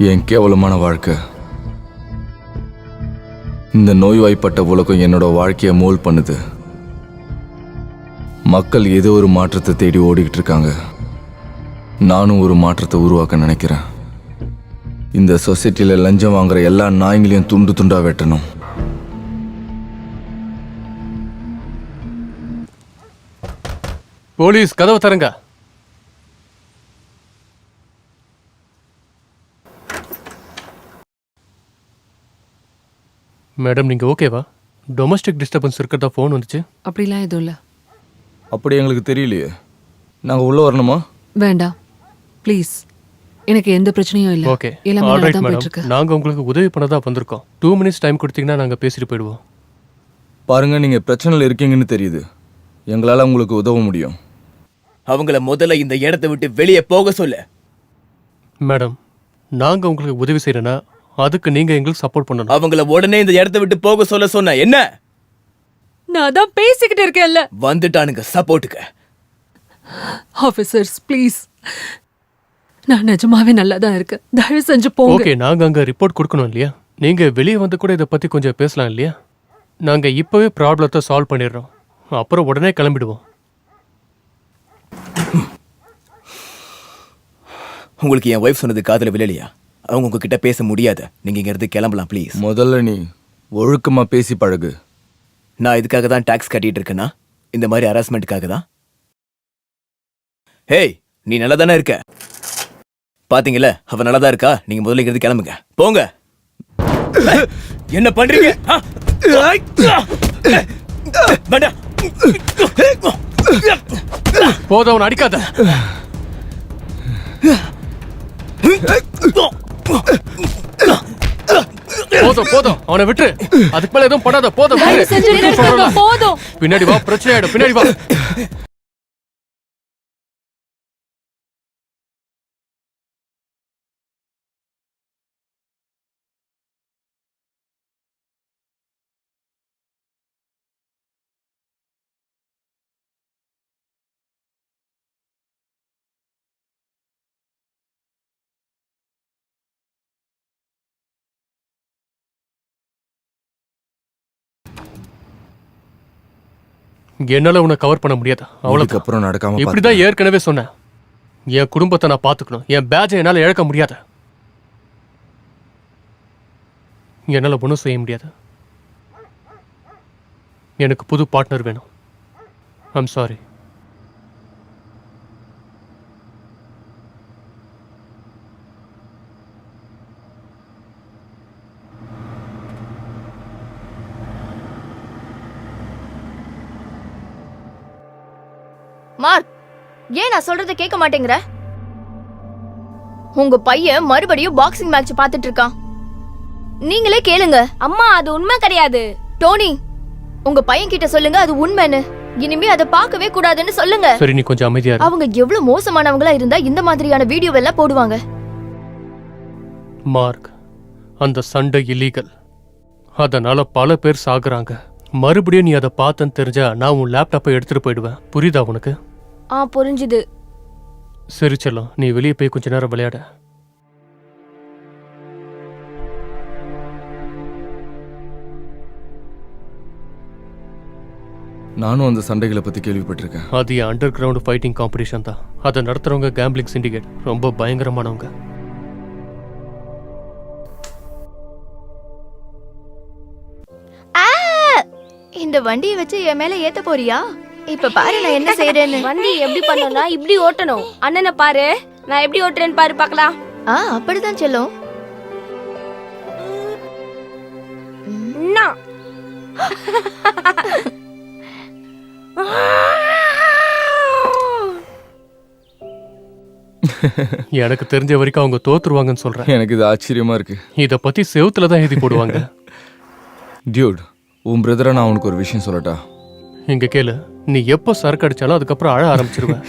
என் கேவலமான வாழ்க்கை. இந்த நோய்வாய்ப்பட்ட உலகம் என்னோட வாழ்க்கையை மோல் பண்ணுது. மக்கள் ஏதோ ஒரு மாற்றத்தை தேடி ஓடிக்கிட்டு இருக்காங்க. நானும் ஒரு மாற்றத்தை உருவாக்க நினைக்கிறேன். இந்த சொசைட்டியில் லஞ்சம் வாங்குற எல்லா நாய்களையும் துண்டு துண்டா வெட்டணும். போலீஸ், கதவை தரங்க. மேடம், நீங்க ஓகேவா? டொமஸ்டிக் டிஸ்டர்பன்ஸ் இருக்கிறதா ஃபோன் வந்துச்சு. அப்படிலாம் எதுவும் இல்லை. அப்படி எங்களுக்கு தெரியலையே. நாங்கள் உள்ள வரணுமா? வேண்டாம் ப்ளீஸ். எனக்கு எந்த பிரச்சனையும் இல்லை. ஓகே, எல்லாமே நல்லா ஆல்ரைட் தான் போயிட்டு மேடம். இருக்கு. நாங்கள் உங்களுக்கு உதவி பண்ண தான் வந்திருக்கோம். 2 minutes டைம் கொடுத்தீங்கன்னா நாங்கள் பேசிட்டு போயிடுவோம். பாருங்க, நீங்கள் பிரச்சனையில் இருக்கீங்கன்னு தெரியுது. எங்களால் உங்களுக்கு உதவ முடியும். அவங்கள முதல்ல இந்த இடத்தை விட்டு வெளியே போக சொல்லு. மேடம், நாங்கள் உங்களுக்கு உதவி செய்யறேன்னா அதுக்கு நீங்கள் எங்களுக்கு சப்போர்ட் பண்ணணும். அவங்கள உடனே இந்த இடத்தை விட்டு போக சொன்ன என்ன? நான் தான் பேசிக்கிட்டு இருக்கேன்ல. வந்துட்டானுங்க சப்போர்ட்டுக்கு. ஆஃபீஸர்ஸ் ப்ளீஸ், நான் நிஜமாவே நல்லா தான் இருக்கேன். தயவு செஞ்சு போங்க. ஓகே, நாங்கள் அங்கே ரிப்போர்ட் கொடுக்கணும் இல்லையா? நீங்கள் வெளியே வந்து கூட இதை பற்றி கொஞ்சம் பேசலாம் இல்லையா? நாங்கள் இப்போவே ப்ராப்ளத்தை சால்வ் பண்ணிடுறோம், அப்புறம் உடனே கிளம்பிடுவோம். உங்களுக்கு என் ஒய்ஃப் சொன்னது காதுல விழலையா? அவங்க உங்ககிட்ட பேச முடியாது. நீங்க இங்க இருந்து கிளம்பலாம் ப்ளீஸ். முதல்ல நீ ஒழுக்கமாக பேசி பழகு. நான் இதுக்காக தான் டாக்ஸ் கட்டிட்டு இருக்கேன்னா? இந்த மாதிரி ஹராஸ்மெண்ட்டுக்காக தான்? ஹேய், நீ நல்லா தானே இருக்க? பாத்தீங்கல்ல, அவ நல்லா தான் இருக்கா. நீங்க முதல்ல இங்க இருந்து கிளம்புங்க, போங்க. என்ன பண்றீங்க? போதும், அவனை அடிக்காத. போதும் போதும், அவனை விட்டு. அதுக்கு மேல எதுவும் படாத. போதும் தயவு செஞ்சு நிறுத்துங்க, போதும். பின்னாடி வா, பிரச்சனை ஆயிடும். பின்னாடி வா. என்னால உன்னை கவர் பண்ண முடியாது. அவ்வளவுதான். அதுக்கப்புறம் நடக்காம இப்படிதான் ஏற்கனவே சொன்னேன். என் குடும்பத்தை நான் பாத்துக்கணும். என் பேட்சை என்னால இழக்க முடியாது. என்னால ஒன்றும் செய்ய முடியாது. எனக்கு புது பார்ட்னர் வேணும். I'm sorry. மார்க், ஏன் நான் சொல்றத கேட்க மாட்டேங்கிற? உங்க பையன் மறுபடியும் பாக்ஸிங் மேட்ச் பார்த்துட்டு இருக்கான். நீங்களே கேளுங்க. அம்மா, அது உண்மை கிடையாது. டோனி, உங்க பையன் கிட்ட சொல்லுங்க அது உண்மைன்னு. இனிமே அதை பார்க்கவே கூடாதுன்னு சொல்லுங்க. சரி, நீ கொஞ்சம் அமைதியா இரு. அவங்க எவ்வளவு மோசமானவங்களா இருந்தா இந்த மாதிரியான வீடியோ எல்லாம் போடுவாங்க. மார்க், அந்த சண்டை இல்லீகல். அதனால பல பேர் சாகுறாங்க. மறுபடியும் நீ அதை பார்த்தன்னு தெரிஞ்சா நான் உன் லேப்டாப்பை எடுத்துட்டு போயிடுவேன். புரியுதா உனக்கு? புரிஞ்சுது. சரி செல்லம், நீ வெளியே போய் கொஞ்ச நேரம் விளையாட. நானும் அந்த சண்டைகளை பற்றி கேள்விப்பட்டிருக்கேன். அது அண்டர் கிரவுண்ட் ஃபைட்டிங் காம்படிஷன் தான். அதை நடத்துறவங்க கேம்பிளிங் சிண்டிகேட். ரொம்ப பயங்கரமானவங்க. இந்த வண்டியை வச்சு என் மேல ஏத்த போறியா? இப்ப பாரு நான் என்ன செய்யறேன்னு. வண்டி எப்படி பண்ணணும்னா இப்படி ஓட்டணும். அண்ணனை பாரு, நான் எப்படி ஓட்டுறேன்னு பாரு, பார்க்கலாம். அப்படிதான் செல்லும். எனக்கு தெரிஞ்ச வரைக்கும் அவங்க தோத்துருவாங்கன்னு சொல்றேன். எனக்கு இது ஆச்சரியமா இருக்கு. இத பத்தி செவுத்துல தான் எழுதி போடுவாங்க. டியூட், உன் பிரதரை நான் உனக்கு ஒரு விஷயம் சொல்லட்டா? இங்க கேளு. நீ எப்போ சரக்கு அடிச்சாலும் அதுக்கப்புறம் அழ ஆரம்பிச்சிருவேன்.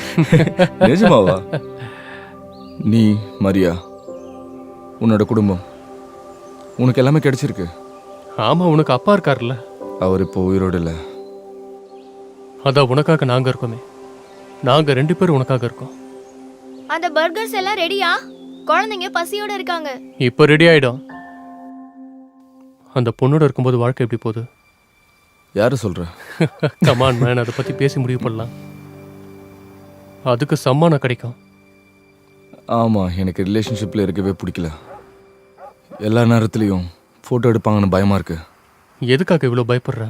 நிஜமாவா? நீ, மரியா, உன்னோட குடும்பம், உனக்கு எல்லாமே கிடைச்சிருக்கு. ஆமா, உனக்கு அப்பா இருக்காருல்ல. அவர் இப்போ உயிரோடு இல்லை. அதான் உனக்காக நாங்க இருக்கோமே. நாங்க 2 பேரும் உனக்காக இருக்கோம். அந்த பர்கர்ஸ் எல்லாம் ரெடியா? குழந்தைங்க பசியோட இருக்காங்க. இப்போ ரெடி ஆயிடும். அந்த பொண்ணோட இருக்கும்போது வாழ்க்கை எப்படி போகுது? யாரு சொல்ற? கமான் மேன், அதை பத்தி பேசி முடிவு பண்ணலாம். அதுக்கு சம்மானம் கிடைக்கும். ஆமா, எனக்கு ரிலேஷன்ஷிப்ல இருக்கவே பிடிக்கல. எல்லா நேரத்துலயும் போட்டோ எடுப்பாங்கன்னு பயமா இருக்கு. எதுக்காக இவ்வளோ பயப்படுற?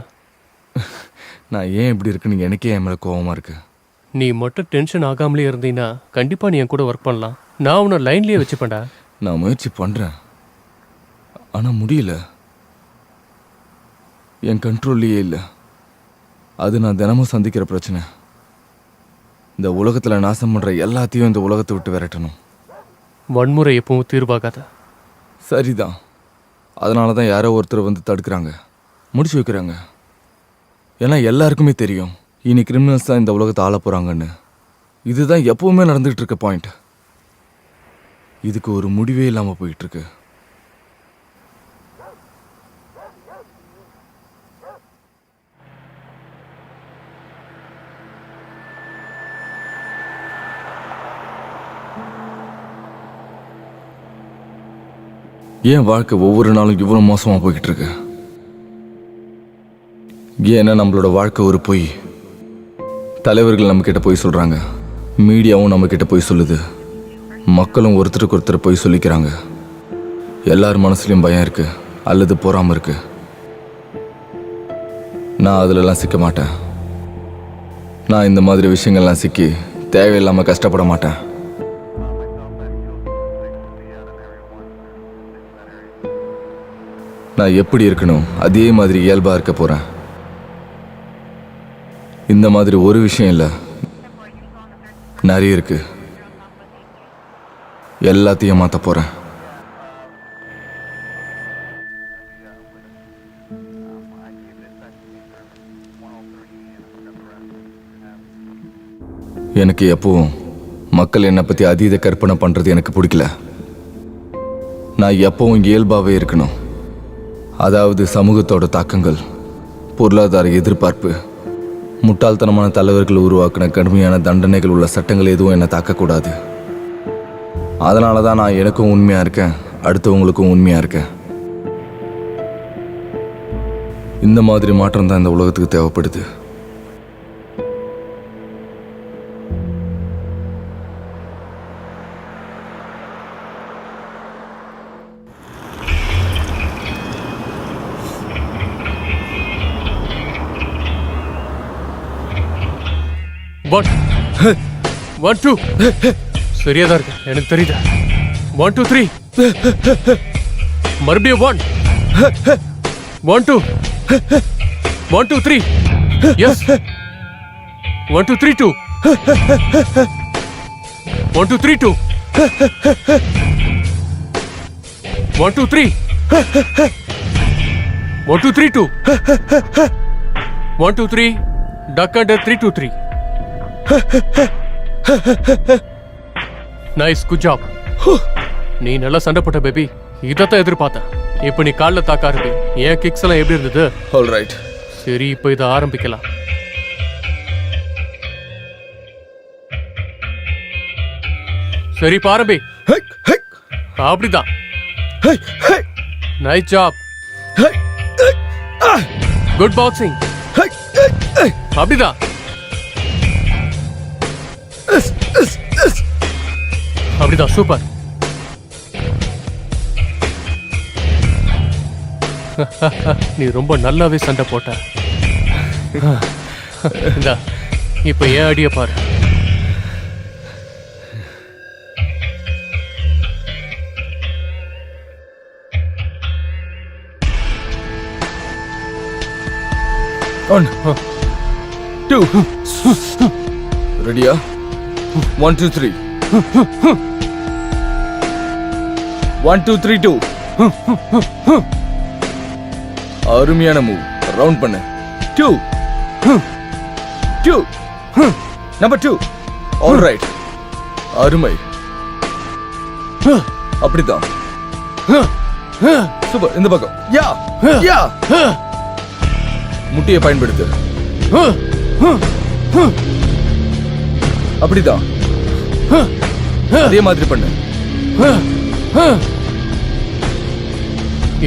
நான் ஏன் இப்படி இருக்குன்னு எனக்கே என் மேல கோவமா இருக்கு. நீ மட்டும் டென்ஷன் ஆகாமலே இருந்தீங்கன்னா கண்டிப்பா நீ என் கூட ஒர்க் பண்ணலாம். நான் உன்னை லைன்லயே வச்சுப்பேன்டா. நான் முயற்சி பண்றேன், ஆனா முடியல. என் கண்ட்ரோல்லையே இல்லை. அது நான் தினமும் சந்திக்கிற பிரச்சனை. இந்த உலகத்துல நாசம் பண்ற எல்லாத்தையும் இந்த உலகத்தை விட்டு விரட்டணும். வன்முறை எப்பவும் தீர்வாகாத. சரிதான், அதனால தான் யாரோ ஒருத்தர் வந்து தடுக்கிறாங்க, முடிச்சு வைக்கிறாங்க. ஏன்னா எல்லாருக்குமே தெரியும் இனி கிரிமினல்ஸ் தான் இந்த உலகத்தை ஆள போறாங்கன்னு. இதுதான் எப்பவுமே நடந்துகிட்டு இருக்க பாயிண்ட். இதுக்கு ஒரு முடிவே இல்லாம போயிட்டு இருக்கு. ஏன் வாழ்க்கை ஒவ்வொரு நாளும் இவ்வளவு மோசமா போய்கிட்டு இருக்கு? ஏன்னா நம்மளோட வாழ்க்கை ஒரு பொய். தலைவர்கள் நம்ம கிட்ட போய் சொல்றாங்க, மீடியாவும் நம்ம கிட்ட போய் சொல்லுது, மக்களும் ஒருத்தருக்கு ஒருத்தர் போய் சொல்லிக்கிறாங்க. எல்லார் மனசுலயும் பயம் இருக்கு அல்லது பொறாம இருக்கு. நான் அதுலலாம் சிக்க மாட்டேன். நான் இந்த மாதிரி விஷயங்கள்லாம் சிக்கி தேவையில்லாம கஷ்டப்பட மாட்டேன். நான் எப்படி இருக்கணும் அதே மாதிரி இயல்பா இருக்க போறேன். இந்த மாதிரி ஒரு விஷயம் இல்லை, நிறைய இருக்கு. எல்லாத்தையும் மாத்த போறேன். எனக்கு எப்பவும் மக்கள் என்னை பத்தி அதீத கற்பனை பண்றது எனக்கு பிடிக்கல. நான் எப்பவும் இயல்பாவே இருக்கணும். அதாவது சமூகத்தோட தாக்கங்கள், பொருளாதார எதிர்பார்ப்பு, முட்டாள்தனமான தலைவர்கள் உருவாக்கின கடுமையான தண்டனைகள் உள்ள சட்டங்கள் எதுவும் என்னை தாக்கக்கூடாது. அதனால தான் நான் எனக்கும் உண்மையா இருக்கேன், அடுத்தவங்களுக்கும் உண்மையா இருக்கேன். இந்த மாதிரி மாற்றம் தான் இந்த உலகத்துக்கு தேவைப்படுது. ஒன் டூ சரியாதான் இருக்கு, எனக்கு தெரியுது. 1 2 3 மறுபடியும் 1 1 2 1 2 3 S 1 2 3 2 1 2 3 2 1 2 3 1 2 3 2 1 2 3 duck under 3 2 3. Nice, good job. நீ நல்லா சண்டை போட்ட பேபி, இதைத்தான் எதிர்பார்த்தேன். இப்ப நீ காலில் தாக்க ஆரம்பி. ஏன் கிக்ஸ் எல்லாம் எப்படி இருந்தது? All right. சரி, இப்ப இதை ஆரம்பிக்கலாம். சரி, இப்ப ஆரம்பி. அப்படிதான். Nice job. Good boxing. அப்படிதான். அப்படிதான், சூப்பர். நீ ரொம்ப நல்லாவே சண்டை போட்ட. இந்தா, இப்ப ஏன் அடிய பாரு. One, two, ரெடியா? 1 2 3 1 2 3 2. அருமையான மூவ். ரவுண்ட் பண்ணு. 2 2 நம்பர் 2. All right. அருமை. அப்படிதான். சூப்பர். இந்த பக்கம். யா யா. முட்டியை பயன்படுத்து. அப்படிதான். அதே மாதிரி பண்ணு.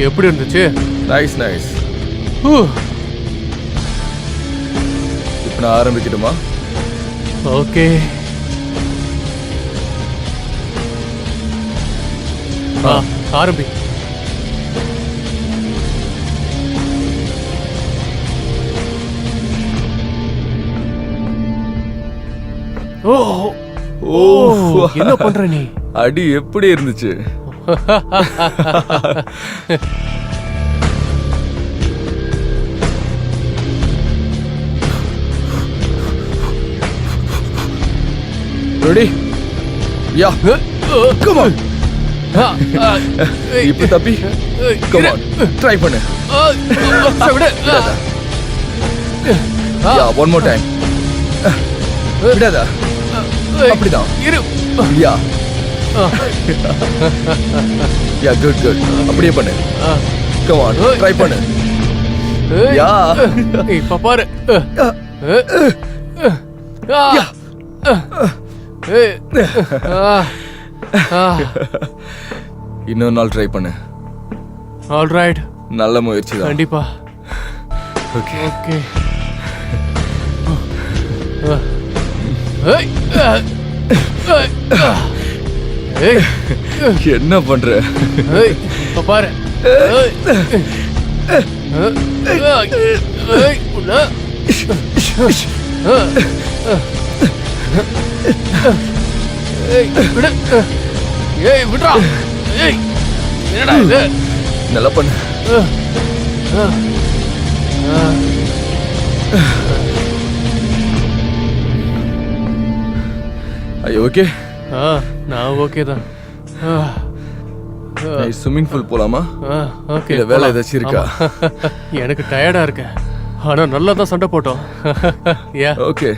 எப்படி இருந்துச்சு? Nice nice. ஹூ. இப்போ நான் ஆரம்பிக்கட்டுமா? ஓகே. ஆரம்பி. ஓ ஓ, என்ன பண்ற நீ? அடி எப்படி இருந்துச்சு? ரெடி? Yeah, come on. இப்போ தப்பி, கம் ஆன், ட்ரை பண்ணு. விடாத. யா, ஒன் மோர் டைம். விடாத. அப்படிதான். இரு. யா. யா, குட் குட். அப்படியே பண்ணு. கம் ஆன், ட்ரை பண்ணு. யா. இப்ப பாரு. இன்னொரு நாள் ட்ரை பண்ணு. ஆல்ரைட். நல்ல முயற்சி தான். கண்டிப்பா. Okay okay. என்ன பண்ற? இப்ப பாரு. விட்றா. என்னடா இது? நல்லா பண்ணு. ஐயோ ஓகே. நான் ஓகே தான். ஸ்விம்மிங் பூல் போலாமா? ஓகே. இல்ல வேலை ஏதாச்சும் இருக்கா? எனக்கு டயர்டா இருக்கு. ஆனா நல்லா தான் சண்டை போட்டோம். யா. ஓகே.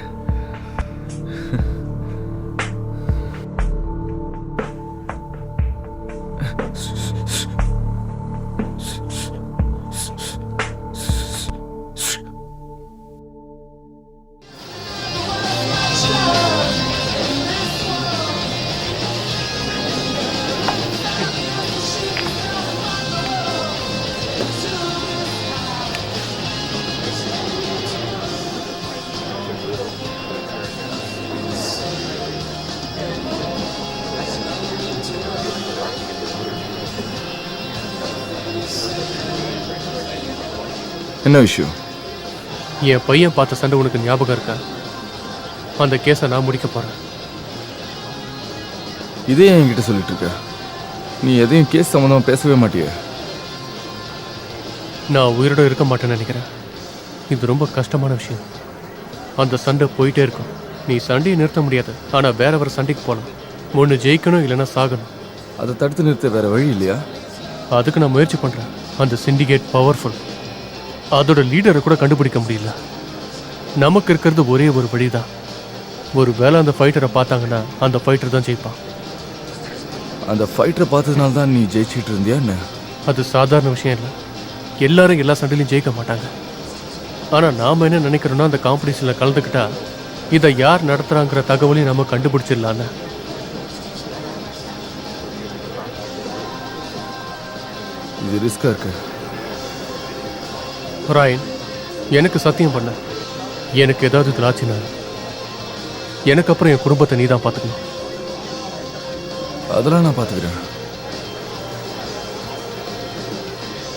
என்ன விஷயம்? என் பையன் பார்த்த சண்டை உனக்கு ஞாபகம் இருக்கா? அந்த கேஸை நான் முடிக்க போறேன். இதே என்கிட்ட சொல்லிட்டு இருக்க. நீ எதையும் கேஸ் சம்மந்தமா பேசவே மாட்டிய. நான் உயிரோட இருக்க மாட்டேன்னு நினைக்கிறேன். இது ரொம்ப கஷ்டமான விஷயம். அந்த சண்டை போயிட்டே இருக்கும். நீ சண்டையை நிறுத்த முடியாது. ஆனா வேற வேற சண்டைக்கு போகலாம். ஒன்று ஜெயிக்கணும், இல்லைன்னா சாகணும். அதை தடுத்து நிறுத்த வேற வழி இல்லையா? அதுக்கு நான் முயற்சி பண்றேன். அந்த சிண்டிகேட் பவர்ஃபுல். அதோட லீடரை கூட கண்டுபிடிக்க முடியல. நமக்கு இருக்கிறது ஒரே ஒரு வழிதான். ஒரு வேளை அந்த ஃபைட்டரை பார்த்தாங்கன்னா அந்த ஃபைட்டர் தான் ஜெயிப்பான். அந்த ஃபைட்டரை பார்த்ததுனால தான் நீ ஜெயிச்சிட்டு இருந்தியா என்ன? அது சாதாரண விஷயம் இல்லை. எல்லாரும் எல்லா சண்டையிலையும் ஜெயிக்க மாட்டாங்க. ஆனால் நாம் என்ன நினைக்கிறோன்னா, அந்த காம்படிஷனில் கலந்துக்கிட்டா இதை யார் நடத்துகிறாங்கிற தகவலையும் நம்ம கண்டுபிடிச்சிடலான்னு. இது ரிஸ்கா இருக்கு. ராயன், எனக்கு சத்தியம் பண்ண, எனக்கு ஏதாவது திராட்சினா எனக்கு அப்புறம் என் குடும்பத்தை நீ தான் பார்த்துக்கணும். அதெல்லாம் நான் பார்த்துக்கிறேன்.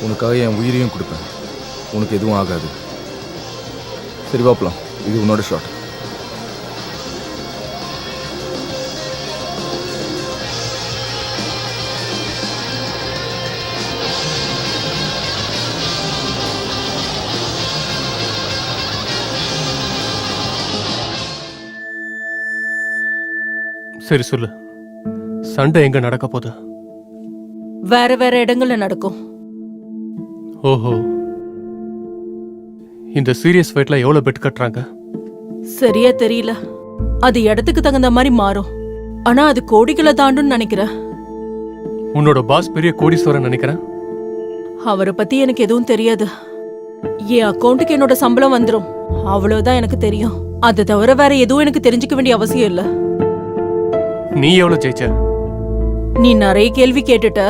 உனக்காக என் உயிரையும் கொடுப்பேன். உனக்கு எதுவும் ஆகாது. சரி பார்க்கலாம். இது உன்னோட ஷாட். சரி சொல்லு, சண்டை எங்க நடக்க போகுது? வேற வேற இடங்கள்ல நடக்கும். ஓஹோ, இந்த சீரியஸ் ஃபைட்ல எவ்வளவு பெட் கட்டுறாங்க? சரியா தெரியல. அது இடத்துக்கு தகுந்த மாதிரி மாறும். ஆனா அது கோடிகளை தாண்டும்னு நினைக்கிறேன். உன்னோட பாஸ் பெரிய கோடீஸ்வரன் நினைக்கிறேன். அவரை பத்தி எனக்கு எதுவும் தெரியாது. என் அக்கௌண்ட்டுக்கு என்னோட சம்பளம் வந்துடும், அவ்வளவுதான் எனக்கு தெரியும். அதை தவிர வேற எதுவும் எனக்கு தெரிஞ்சுக்க வேண்டிய அவசியம் இல்ல. நீ எவ்வளவு ஜெயிச்ச? நீ நிறைய கேள்வி கேட்டுட்ட.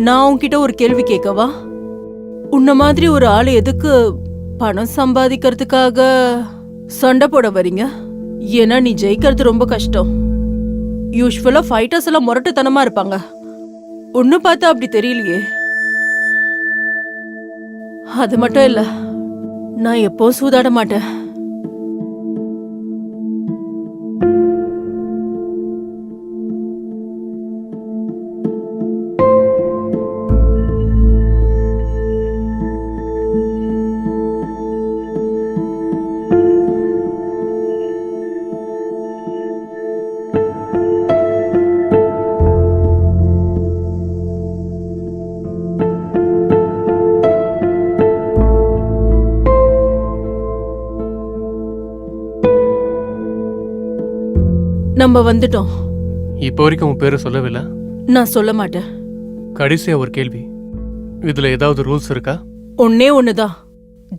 நான் உன்கிட்ட ஒரு கேள்வி கேட்கவா? உன்ன மாதிரி ஒரு ஆள் எதுக்கு பணம் சம்பாதிக்கிறதுக்காக சண்டை போட வரீங்க? ஏன்னா நீ ஜெயிக்கிறது ரொம்ப கஷ்டம். யூஸ்வலா ஃபைட்டர்ஸ் எல்லாம் முரட்டுத்தனமா இருப்பாங்க. ஒன்னு பார்த்தா அப்படி தெரியலையே. அது மட்டும் இல்ல, நான் எப்போ சூதாட மாட்டேன். நம்ம வந்துட்டோம். இப்போ வரைக்கும் உன் பேரை சொல்லவில்லை. நான் சொல்ல மாட்டேன். கடைசியா ஒரு கேள்வி, இதுல ஏதாவது ரூல்ஸ் இருக்கா? ஒன்னே ஒண்ணுதான்,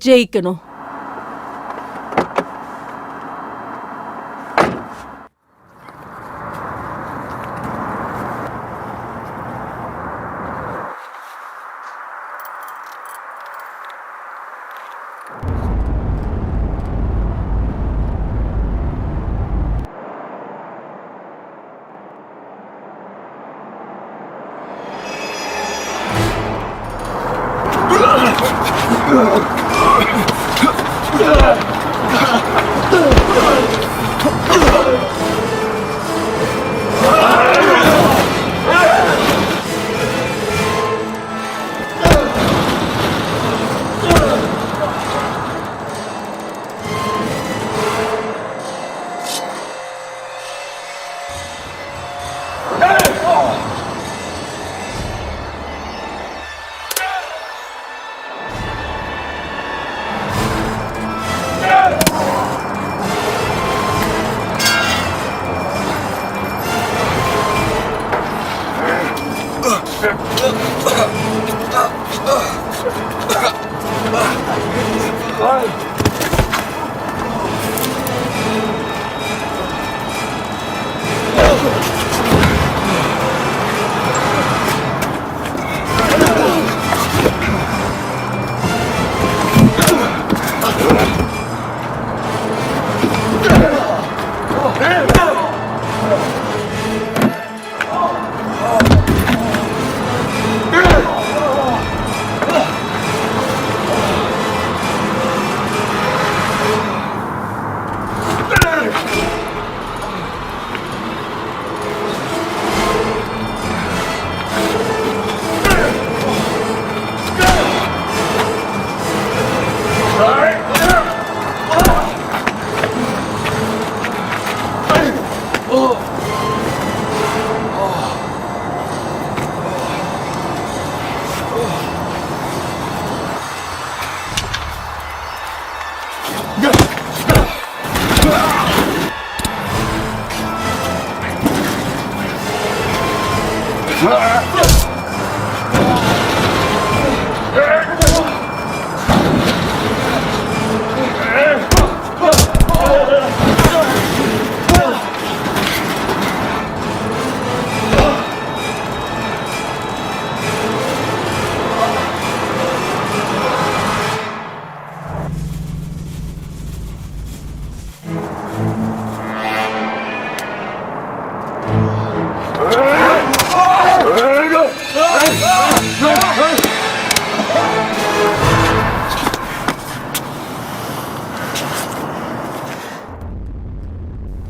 ஜெயிக்கணும்.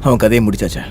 அவன் கதையை முடிச்சாச்சா?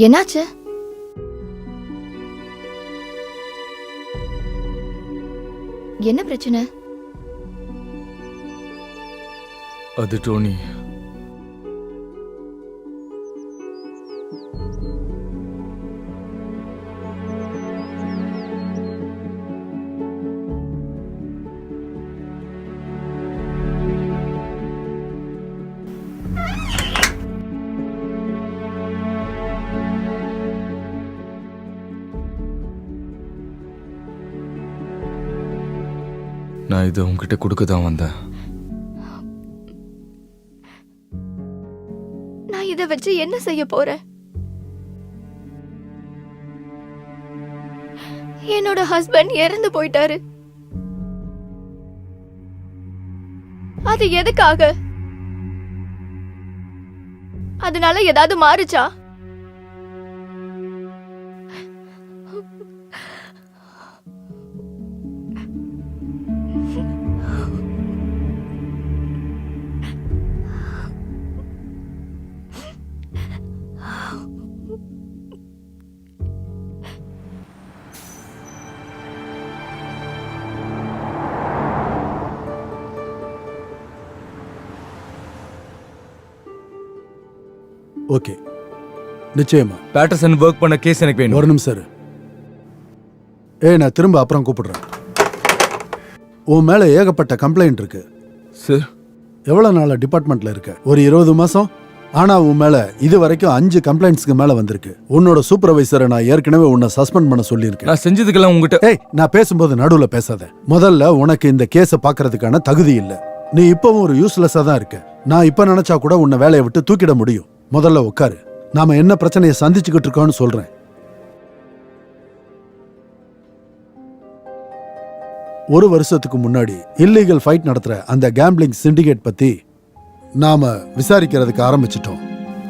என்னாச்சு? என்ன பிரச்சனை? அது டோனி. நான் இதை உங்ககிட்ட கொடுக்க தான் வந்தேன். நான் இதை வச்சு என்ன செய்ய போறேன்? என்னோட ஹஸ்பண்ட் இறந்து போயிட்டாரு. அது எதுக்காக? அதனால ஏதாவது மாறுச்சா? ஓகே, நிச்சயமா. பேட்டர்சன் ஒர்க் பண்ண கேஸ் எனக்கு வேணும். ஒரு நிமிஷம் இரு. நான் திரும்ப அப்புறம் கூப்பிடுறேன். உன் மேல ஏகப்பட்ட கம்ப்ளைண்ட் இருக்கு. சார், எவ்வளவு நாளா டிபார்ட்மெண்ட்ல இருக்க? ஒரு 20 மாசம். ஆனா உன் மேல இது வரைக்கும் 5 கம்ப்ளைண்ட்ஸ்க்கு மேல வந்திருக்கு. உன்னோட சூப்பர்வைசரை நான் ஏற்கனவே உன்னை சஸ்பெண்ட் பண்ண சொல்லியிருக்கேன். நான் செஞ்சதுக்கெல்லாம் உங்ககிட்ட நான் பேசும்போது நடுவுல பேசாத. முதல்ல உனக்கு இந்த கேஸை பாக்குறதுக்கான தகுதி இல்ல. நீ இப்பவும் ஒரு யூஸ்லெஸ்ஸா தான் இருக்க. நான் இப்ப நினைச்சா கூட உன்னை வேலையை விட்டு தூக்கிட முடியும். முதல்ல உட்காரு. நாம என்ன பிரச்சனையை சந்திச்சுக்கிட்டு இருக்கோம்னு சொல்றேன். ஒரு வருஷத்துக்கு முன்னாடி இல்லீகல் ஃபைட் நடத்துற அந்த கேம்பிளிங் சிண்டிகேட் பத்தி நாம விசாரிக்கிறதுக்கு ஆரம்பிச்சிட்டோம்.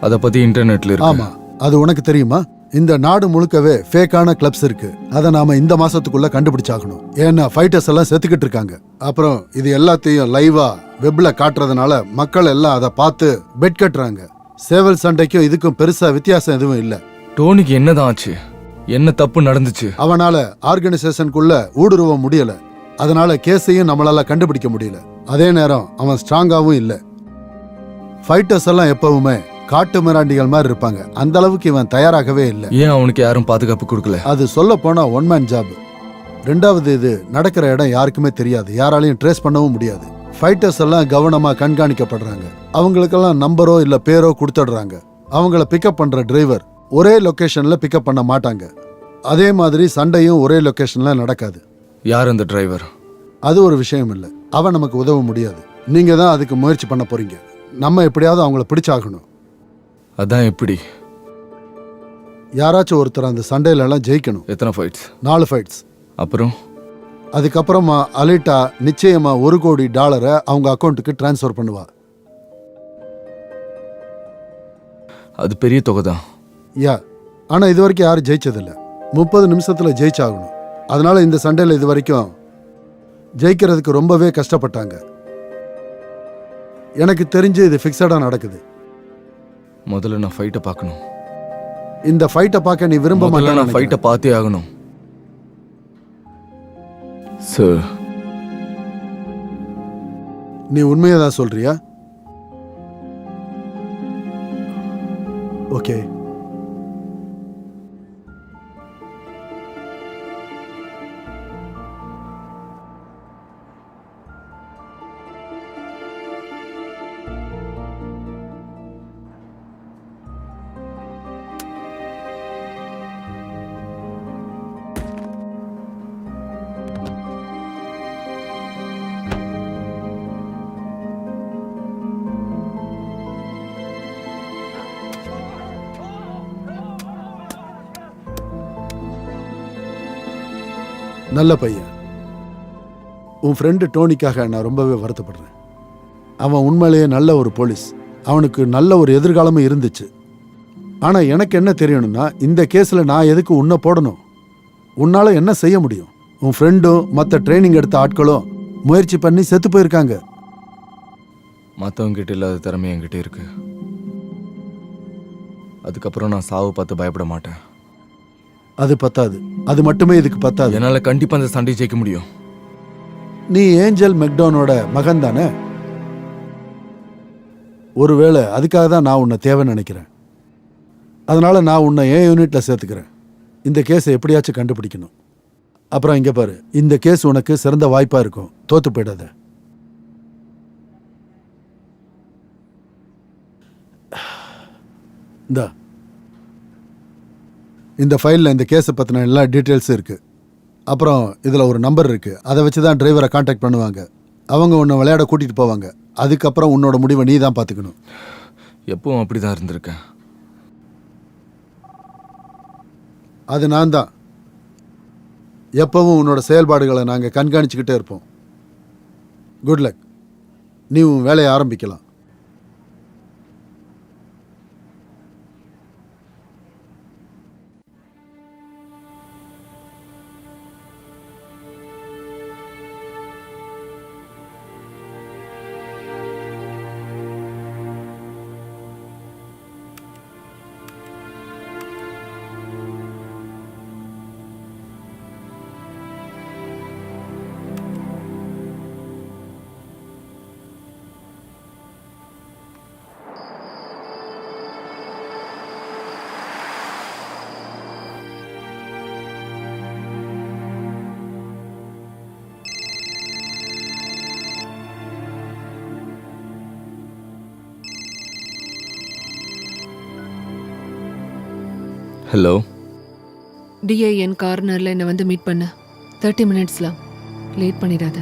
அத பத்தி இன்டர்நெட்ல இருக்கு. ஆமா, அது உனக்கு தெரியுமா? இந்த நாடு முழுக்கவே ஃபேக்கான கிளப்ஸ் இருக்கு. அதை நாம இந்த மாசத்துக்குள்ள கண்டுபிடிச்சாகணும். ஏன்னா ஃபைட்டர்ஸ் எல்லாம் செத்துக்கிட்டு இருக்காங்க. அப்புறம் இது எல்லாத்தையும் லைவா வெப்ல காட்டுறதுனால மக்கள் எல்லாம் அதை பார்த்து பெட் கட்டுறாங்க. சேவல் சண்டைக்கும் இதுக்கும் பெருசா வித்தியாசம் எதுவும் இல்ல. டோனிக்கு என்னதான் ஆச்சு? என்ன தப்பு நடந்துச்சு? அவனால ஆர்கனைசேஷனுக்குள்ள ஊடுருவ முடியல. அதனால கேஸையும் நம்மளால கண்டுபிடிக்க முடியல. அதே நேரம் அவன் ஸ்ட்ராங்காவும் இல்ல. ஃபைட்டர்ஸ் எல்லாம் எப்பவுமே காட்டு மிராண்டிகள் மாதிரி இருப்பாங்க. அந்த அளவுக்கு இவன் தயாராகவே இல்லை. ஏன் அவனுக்கு யாரும் பாதுகாப்பு கொடுக்கல? அது சொல்ல போனா ஒன் மேன் ஜாப். ரெண்டாவது, இது நடக்கிற இடம் யாருக்குமே தெரியாது. யாராலையும் ட்ரேஸ் பண்ணவும் முடியாது. ஃபைட்டர்ஸ் எல்லாம் கவனமா கண்காணிக்கப்படுறாங்க. அவங்களுக்கெல்லாம் நம்பரோ இல்ல பேரோ கொடுத்துடுறாங்க. அவங்கள பிக்கப் பண்ற டிரைவர் ஒரே லொகேஷன்ல பிக்கப் பண்ண மாட்டாங்க. அதே மாதிரி சண்டையும் ஒரே லொகேஷன்ல நடக்காது. யார் அந்த டிரைவர்? அது ஒரு விஷயம் இல்லை. அவன் நமக்கு உதவ முடியாது. நீங்க தான் அதுக்கு முயற்சி பண்ண போறீங்க. நம்ம எப்படியாவது அவங்கள பிடிச்சாகணும். அதான் எப்படி? யாராச்சும் ஒருத்தர் அந்த சண்டையில எல்லாம் ஜெயிக்கணும். எத்தனை ஃபைட்ஸ்? 4 ஃபைட்ஸ். அப்புறம் அதுக்கப்புறமா அலிட்டா நிச்சயமா $1 கோடி அவங்க அக்கௌண்ட்டுக்கு டிரான்ஸ்ஃபர் பண்ணுவா. அது பெரிய தொகை தான். ஆனா இது வரைக்கும் யாரும் ஜெயிச்சதில்ல. 30 நிமிஷத்துல ஜெயிச்சாகணும். அதனால இந்த சண்டையில இது வரைக்கும் ஜெயிக்கிறதுக்கு ரொம்பவே கஷ்டப்பட்டாங்க. எனக்கு தெரிஞ்சு இது ஃபிக்ஸடா நடக்குது. முதல்ல நான் ஃபைட்டை பார்க்கணும். இந்த ஃபைட்டை பார்க்க நீ விரும்ப முதல்ல நான் மாட்டேன். ஃபைட்டை பார்த்தே ஆகணும். சார், நீ உண்மையை தான் சொல்றியா? ஓகே. நல்ல பையன். உன் ஃப்ரெண்டு டோனிக்காக நான் ரொம்பவே வருத்தப்படுறேன். அவன் உண்மையிலேயே நல்ல ஒரு போலீஸ். அவனுக்கு நல்ல ஒரு எதிர்காலமும் இருந்துச்சு. ஆனால் எனக்கு என்ன தெரியணும்னா, இந்த கேஸில் நான் எதுக்கு உன்னை போடணும்? உன்னால் என்ன செய்ய முடியும்? உன் ஃப்ரெண்டும் மற்ற ட்ரைனிங் எடுத்த ஆட்களும் முயற்சி பண்ணி செத்து போயிருக்காங்க. மற்றவங்க கிட்ட இல்லாத திறமை என்கிட்ட இருக்கு. அதுக்கப்புறம் நான் சாவு பார்த்து பயப்பட மாட்டேன். அது பத்தாது. அது மட்டுமே இதுக்கு பத்தாது. என்னால் கண்டிப்பாக அந்த சண்டையை ஜெயிக்க முடியும். நீ ஏஞ்சல் மெக்டோனோட மகன் தானே? ஒருவேளை அதுக்காக தான் நான் உன்னை தேவைன்னு நினைக்கிறேன். அதனால நான் உன்னை என் யூனிட்ல சேர்த்துக்கிறேன். இந்த கேஸை எப்படியாச்சும் கண்டுபிடிக்கணும். அப்புறம் இங்க பாரு, இந்த கேஸ் உனக்கு சிறந்த வாய்ப்பா இருக்கும். தோத்து போயிடாத. இந்த ஃபைலில் இந்த கேஸை பற்றின எல்லா டீட்டெயில்ஸும் இருக்குது. அப்புறம் இதில் ஒரு நம்பர் இருக்குது. அதை வச்சு தான் டிரைவரை காண்டாக்ட் பண்ணுவாங்க. அவங்க உன்னை விளையாட கூட்டிகிட்டு போவாங்க. அதுக்கப்புறம் உன்னோட முடிவை நீ தான் பார்த்துக்கணும். எப்பவும் அப்படி தான் இருந்திருக்கேன். அது நான் தான். எப்பவும் உன்னோட செயல்பாடுகளை நாங்கள் கண்காணிச்சுக்கிட்டே இருப்போம். Good luck. நீ உன் வேலையை ஆரம்பிக்கலாம். ஹலோ. டிஐஎன் கார்னரில் என்னை வந்து மீட் பண்ண. 30 மினிட்ஸ்ல. லேட் பண்ணிடாத.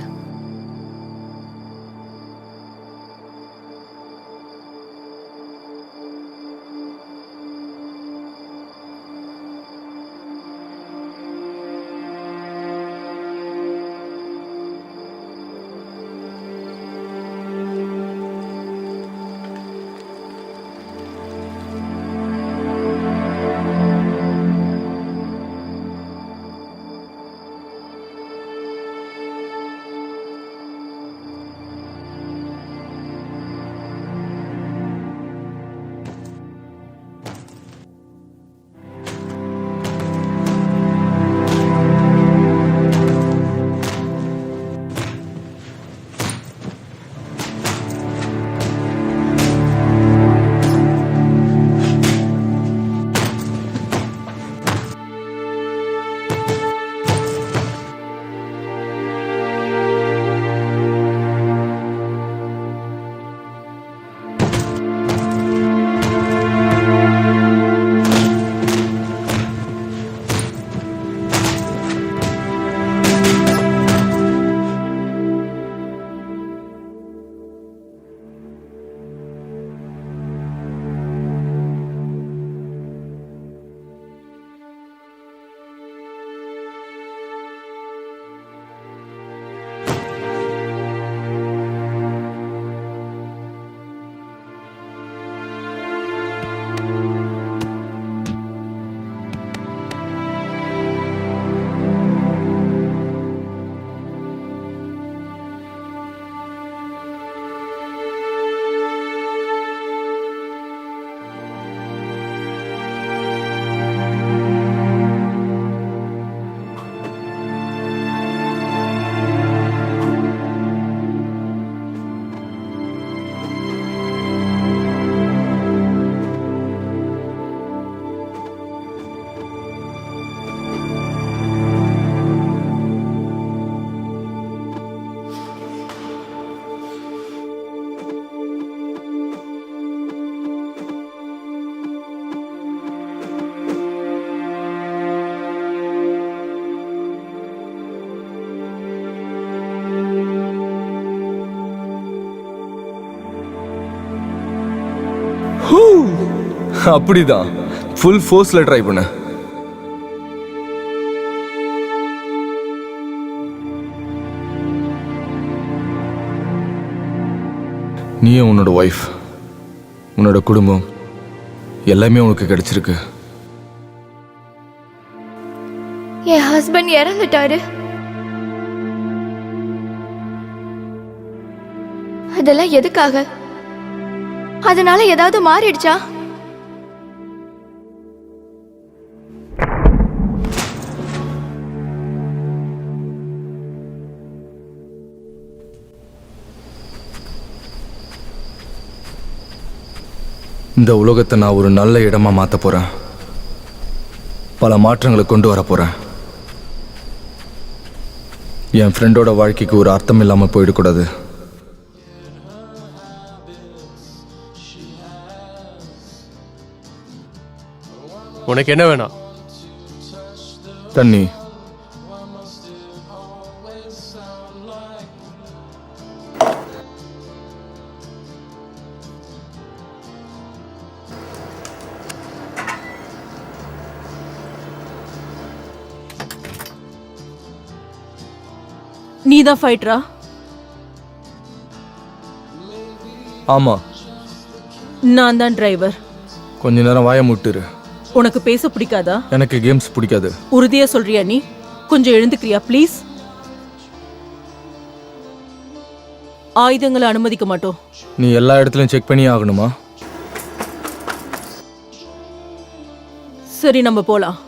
அப்படிதான். ஃபுல் ஃபோர்ஸில் ட்ரை பண்ண. நீயும் உன்னோட ஒய்ஃப், உன்னோட குடும்பம் எல்லாமே உனக்கு கிடைச்சிருக்கு. என் ஹஸ்பண்ட் இறந்துட்டாரு. அதெல்லாம் எதுக்காக? அதனால ஏதாவது மாறிடுச்சா? இந்த உலகத்தை நான் ஒரு நல்ல இடமா மாற்ற போகிறேன். பல மாற்றங்களை கொண்டு வர போகிறேன். என் ஃப்ரெண்டோட வாழ்க்கைக்கு ஒரு அர்த்தம் இல்லாமல் போயிடக்கூடாது. உனக்கு என்ன வேணாம்? தண்ணி. நீதான் ஃபைட்டரா? ஆமா, நான் தான் டிரைவர். கொஞ்ச நேரம் வாய முட்டுரு. உனக்கு பேச பிடிக்காதா? எனக்கு கேம்ஸ் பிடிக்காது. உறுதியா சொல்றியா நீ? கொஞ்சம் எழுந்துக்கிறியா ப்ளீஸ்? ஆயுதங்களை அனுமதிக்க மாட்டோம். நீ எல்லா இடத்துலையும் செக் பண்ணி ஆகணுமா? சரி, நம்ம போலாம்.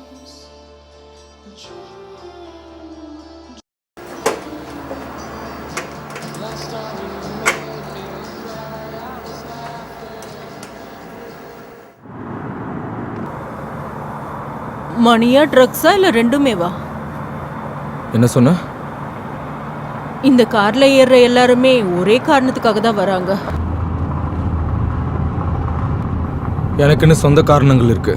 மணியா ட்ரக்ஸா இல்ல ரெண்டுமேவா? என்ன சொன்ன? இந்த கார்ல ஏறுற எல்லாருமே ஒரே காரணத்துக்காக தான் வராங்க. எனக்குன்னு சொந்த காரணங்கள் இருக்கு.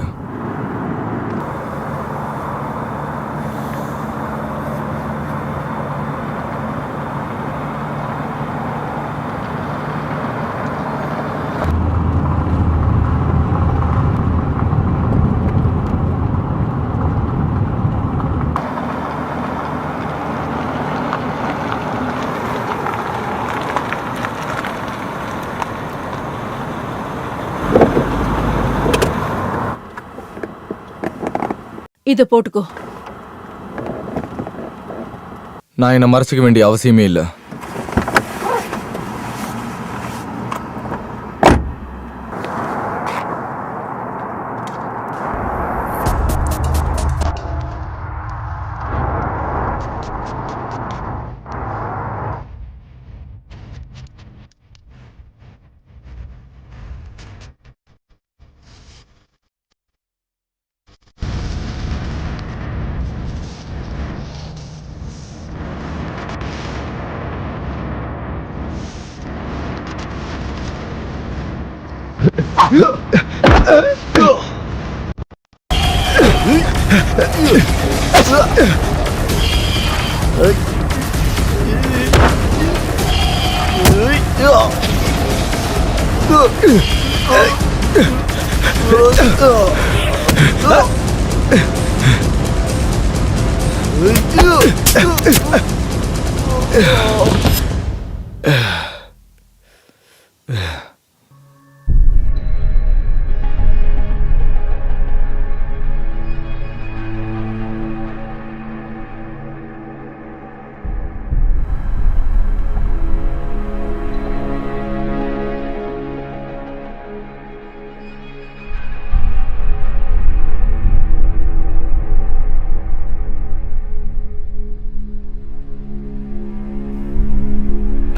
இத போட்டுக்கோ. நான் என்னை மறைச்சிக்க வேண்டிய அவசியமே இல்லை.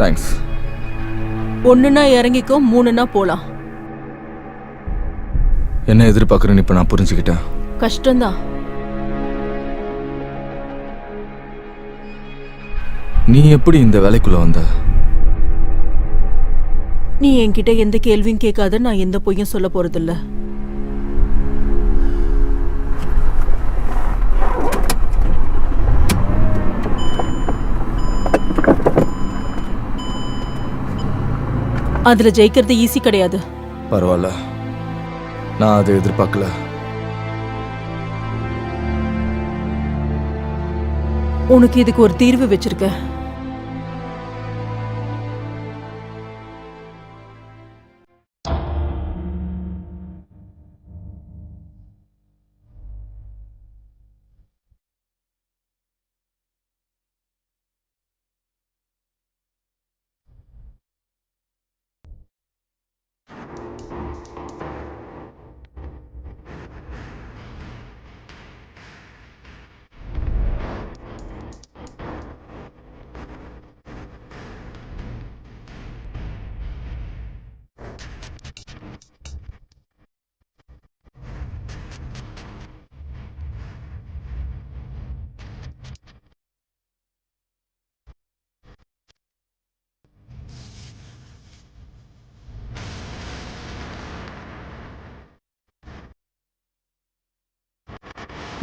தேங்க்ஸ். ஒண்ணுனா இறங்கிக்கோ, மூணுனா போலாம். என்ன எதிர்பார்க்குறேன்னு இப்போ நான் புரிஞ்சுக்கிட்டேன். கஷ்டம்தான். நீ எப்படி இந்த வேலைக்குள்ள வந்த? நீ என்கிட்ட எந்த கேள்வியும் கேட்காத, நான் எந்த பொய்யும் சொல்ல போறதில்ல. அதுல ஜெயிக்கிறது ஈஸி கிடையாது. பரவாயில்ல, நான் அதை எதிர்பார்க்கல. உனக்கு இதுக்கு ஒரு தீர்வு வச்சிருக்க.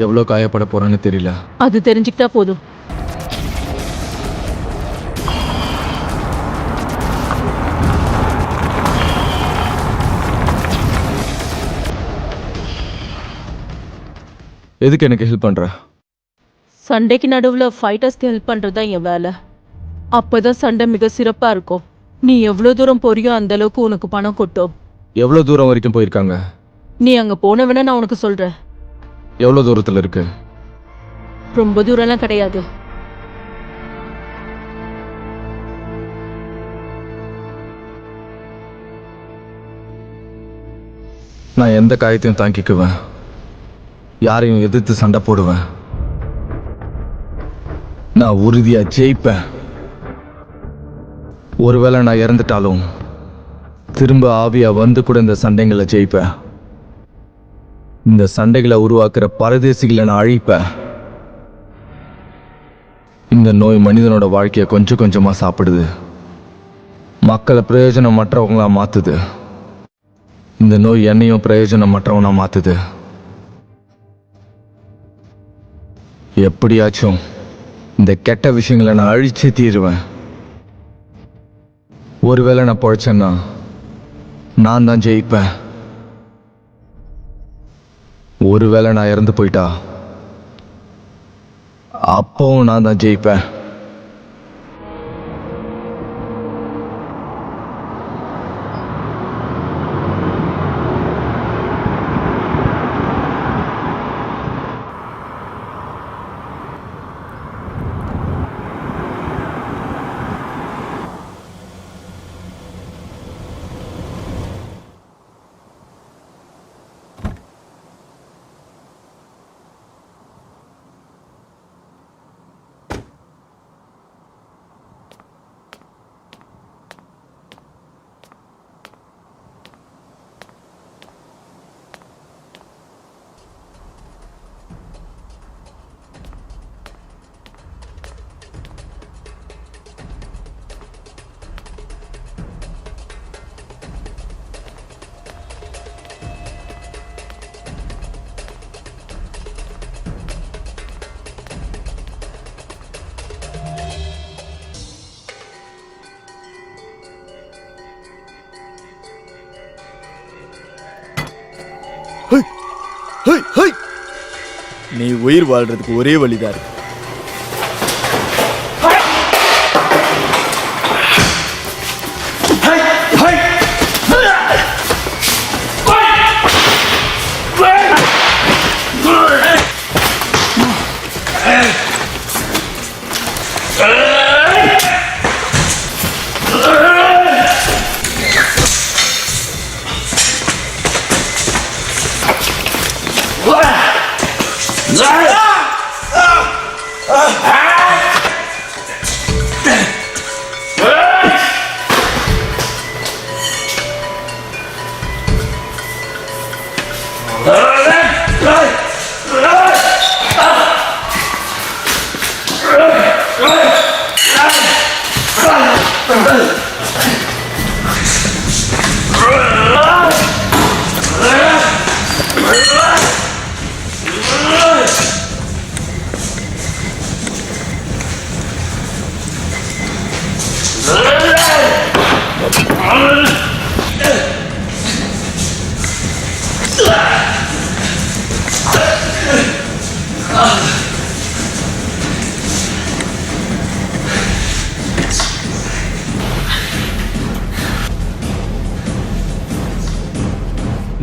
எவ்வளோ காயப்பட போறான்னு தெரியல. அது தெரிஞ்சுக்கிட்டா போதும். எதுக்கு எனக்கு ஹெல்ப் பண்ற? சண்டைக்கு நடுவில் ஃபைட்டர்ஸ்க்கு ஹெல்ப் பண்ணுறது தான் என் வேலை. அப்போதான் சண்டை மிக சிறப்பாக இருக்கும். நீ எவ்வளோ தூரம் போறியோ அந்த அளவுக்கு உனக்கு பணம் கொட்டும். எவ்வளோ தூரம் வரைக்கும் போயிருக்காங்க? நீ அங்கே போனவன நான் உனக்கு சொல்கிறேன். எவ்வளோ தூரத்தில் இருக்கு? ரொம்ப தூரம்லாம் கிடையாது. நான் எந்த காயத்தையும் தாங்கிக்குவேன், யாரையும் எதிர்த்து சண்டை போடுவேன். நான் உறுதியா ஜெயிப்பேன். ஒருவேளை நான் இறந்துட்டாலும் திரும்ப ஆவியா வந்து கூட இந்த சண்டைகளை ஜெயிப்பேன். இந்த சண்டைகளை உருவாக்குற பரதேசிகளை நான் அழிப்பேன். இந்த நோய் மனிதனோட வாழ்க்கையை கொஞ்சம் கொஞ்சமா சாப்பிடுது, மக்களை பிரயோஜனமற்றவங்களா மாத்துது. இந்த நோய் என்னையும் பிரயோஜனமற்றவனா மாத்துது. எப்படியாச்சும் இந்த கெட்ட விஷயங்களை நான் அழிச்சே தீருவேன். ஒருவேளை நான் பொழைச்சேன்னா நான் தான் ஜெயிப்பேன். ஒருவேளை நான் இறந்து போயிட்டா அப்பவும் நான் தான் ஜெயிப்பேன். நீ உயிர் வாழ்றதுக்கு ஒரே வழிதான் இருக்கு.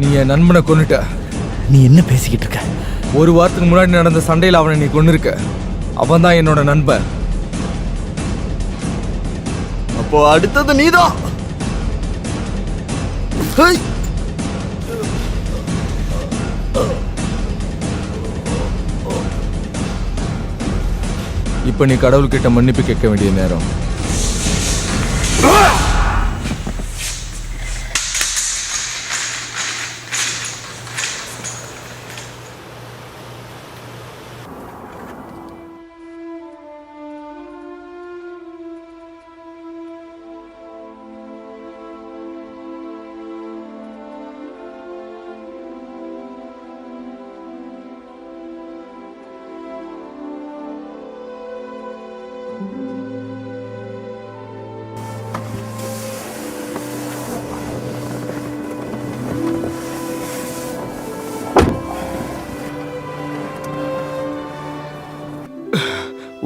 நீ என் நண்பனை கொன்னுட்ட. நீ என்ன பேசிக்கிட்டு இருக்க? ஒரு வாரத்துக்கு முன்னாடி நடந்த சண்டையில் அவனை நீ கொன்னிருக்க. அவன் தான் என்னோட நண்பன். அப்போ அடுத்தது நீதான். இப்ப நீ கடவுள்கிட்ட மன்னிப்பு கேட்க வேண்டிய நேரம்.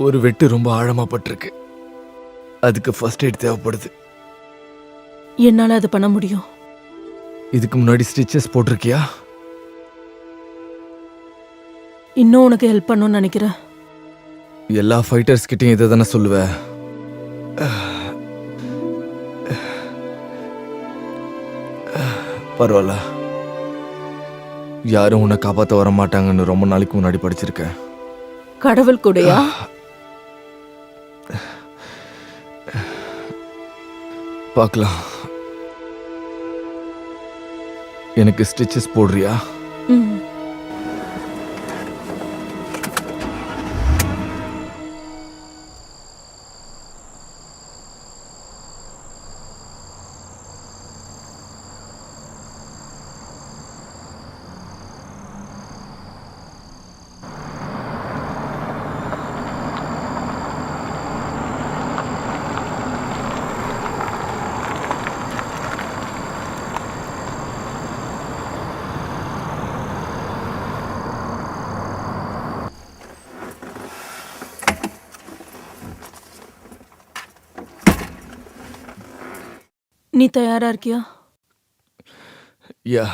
ஒரு வெட்டு ரொம்ப ஆழமா பட்டிருக்கு. அதுக்கு ஃபர்ஸ்ட் எய்ட் தேவைப்படுது. என்னால அது பண்ண முடியும். இதுக்கு முன்னாடி ஸ்டிச்சஸ் போட்டிருக்கியா? இன்னும் உனக்கு ஹெல்ப் பண்ணணும்னு நினைக்கிறேன். எல்லா ஃபைட்டர்ஸ் கிட்டையும் இதை தானே சொல்லுவேன். பரவாயில்ல, யாரும் உன்னை காப்பாற்ற வர மாட்டாங்கன்னு ரொம்ப நாளைக்கு முன்னாடி படிச்சிருக்கேன். கடவுள் கூடயா? பார்க்கலாம். எனக்கு ஸ்டிச்சஸ் போடுறியா? ம். நீ தயாரா இருக்கியா? யா.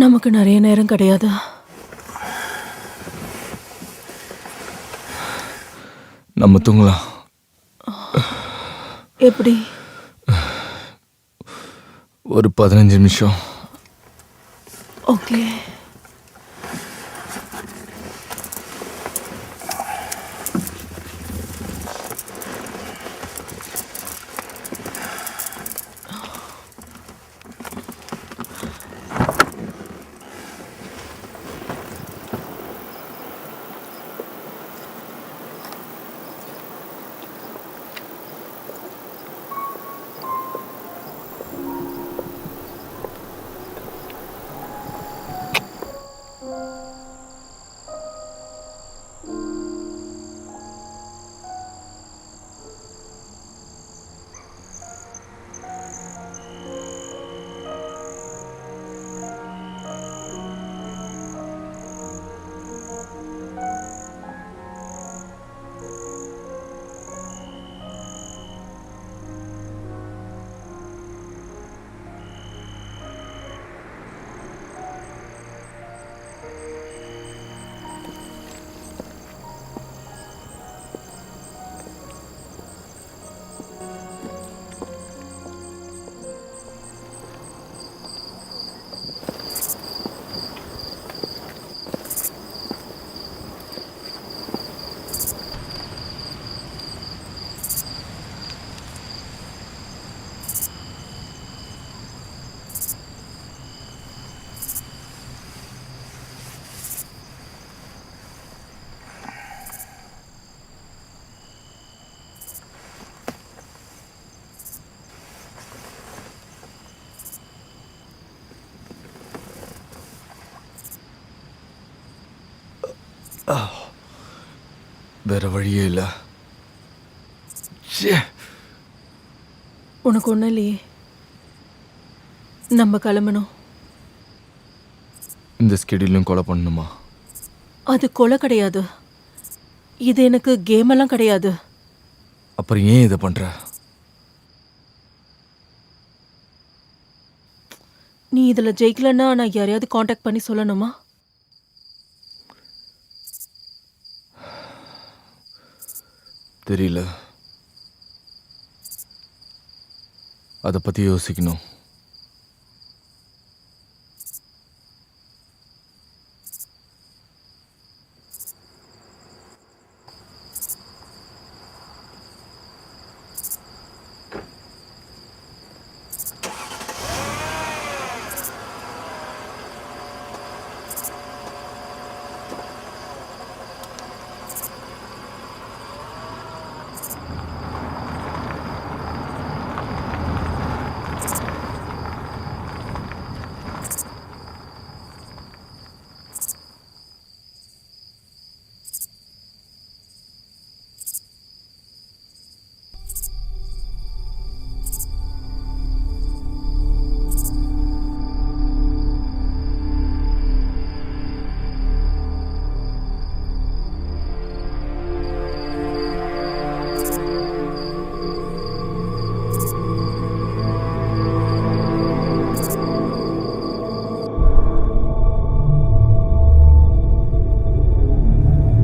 நமக்கு நிறைய நேரம் கிடையாது. நம்ம தூங்கலாம். எப்படி? ஒரு 15 நிமிஷம். ஓகே. வேற வழியே இல்லை. உனக்கு ஒன்றும் இல்லையே, நம்ம கிளம்பணும். இந்த ஸ்கெடியூலும் கொலை பண்ணணுமா? அது கொலை கிடையாது, இது எனக்கு கேம் எல்லாம் கிடையாது. அப்புறம் ஏன் இதை பண்ற? நீ இதில் ஜெயிக்கலன்னா நான் யாரையாவது காண்டாக்ட் பண்ணி சொல்லணுமா? தெரியல, அதை பற்றி யோசிக்கணும்.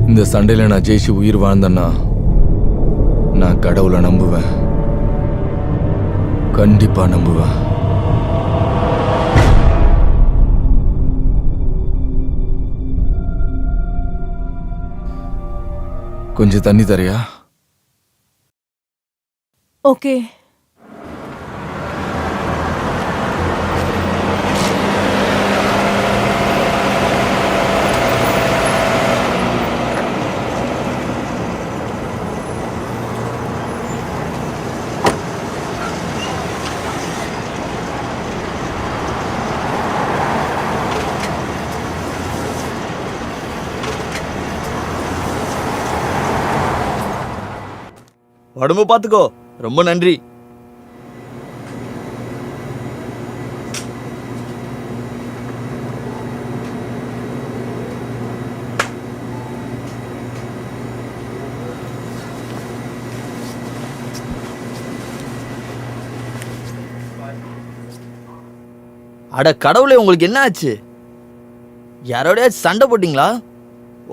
இந்த சண்டையில் நான் ஜெயிச்சு உயிர் வாழ்ந்தேன்னா நான் கடவுளை நம்புவேன், கண்டிப்பா நம்புவேன். கொஞ்சம் தண்ணி தரியா? ஓகே. உடம்பு பார்த்துக்கோ. ரொம்ப நன்றி. அட கடவுளே, உங்களுக்கு என்ன ஆச்சு? யாரோடய சண்டை போட்டிங்களா?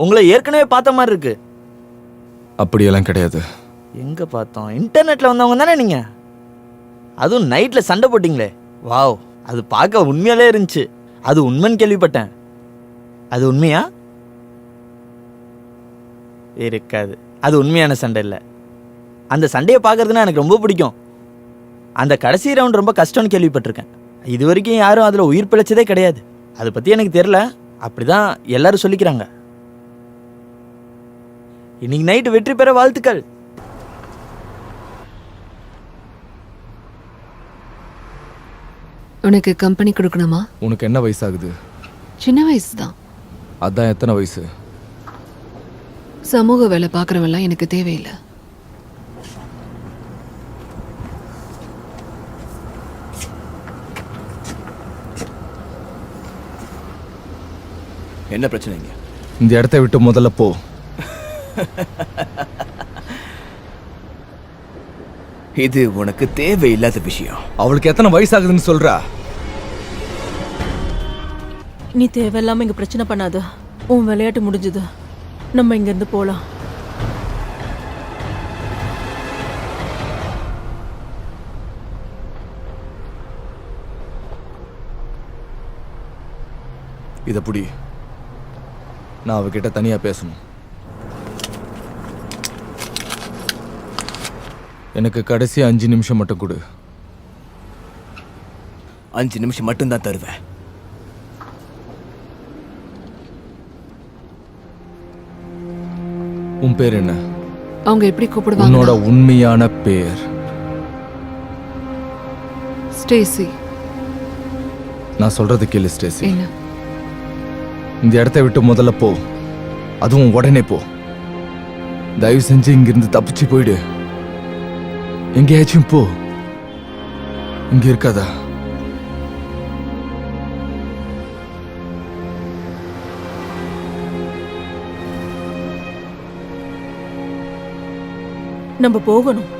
உங்களை ஏற்கனவே பார்த்த மாதிரி இருக்கு. அப்படியெல்லாம் கிடையாது. எங்க பார்த்தோம்? இன்டர்நெட்ல வந்தவங்க தானே நீங்க? அதுவும் நைட்ல சண்டை போட்டிங்களே, வாவ், அது பார்க்க உண்மையாலே இருந்துச்சு. அது உண்மைன்னு கேள்விப்பட்டேன். அது உண்மையா? இருக்காது, அது உண்மையான சண்டை இல்லை. அந்த சண்டையை பார்க்கறதுன்னா எனக்கு ரொம்ப பிடிக்கும். அந்த கடைசி ரவுண்ட் ரொம்ப கஷ்டம்னு கேள்விப்பட்டிருக்கேன். இது வரைக்கும் யாரும் அதில் உயிர் பிழைச்சதே கிடையாது. அதை பற்றி எனக்கு தெரியல, அப்படிதான் எல்லாரும் சொல்லிக்கிறாங்க. இன்னைக்கு நைட்டு வெற்றி பெற வாழ்த்துக்கள். உனக்கு கம்பெனி கொடுக்கணுமா? உனக்கு என்ன வயசாகுது? சின்ன வயசு தான். அதான் எத்தனை வயசு? சமூக வேலை பார்க்குறவெல்லாம் எனக்கு தேவையில்லை. என்ன பிரச்சனைங்க? இந்த இடத்த விட்டு முதல்ல போ. இது உனக்கு தேவையில்லாத விஷயம். அவளுக்கு எத்தனை வயசாகுதுன்னு சொல்றா? நீ தேவையில்லாம இங்க பிரச்சனை பண்ணாத. உன் விளையாட்டு முடிஞ்சது, நம்ம இங்க இருந்து போலாம். இத புடி, நான் அவகிட்ட தனியா பேசணும். எனக்கு கடைசி 5 நிமிஷம் மட்டும் கொடு. 5 நிமிஷம் மட்டும்தான் தருவேன். உன் பேர் என்ன? அவங்க எப்படி கூப்பிடுவாங்க? உன்னோட உண்மையான பேர்? ஸ்டேசி. நான் சொல்றது கேளு ஸ்டேசி. என்ன? இந்த இடத்த விட்டு முதல்ல போ. அதுவும் உடனே போ. தயவு செஞ்சு இங்கிருந்து தப்பிச்சு போயிடு. எங்கேயாச்சும் போ, இங்க இருக்காதா. நம்ம போகணும்.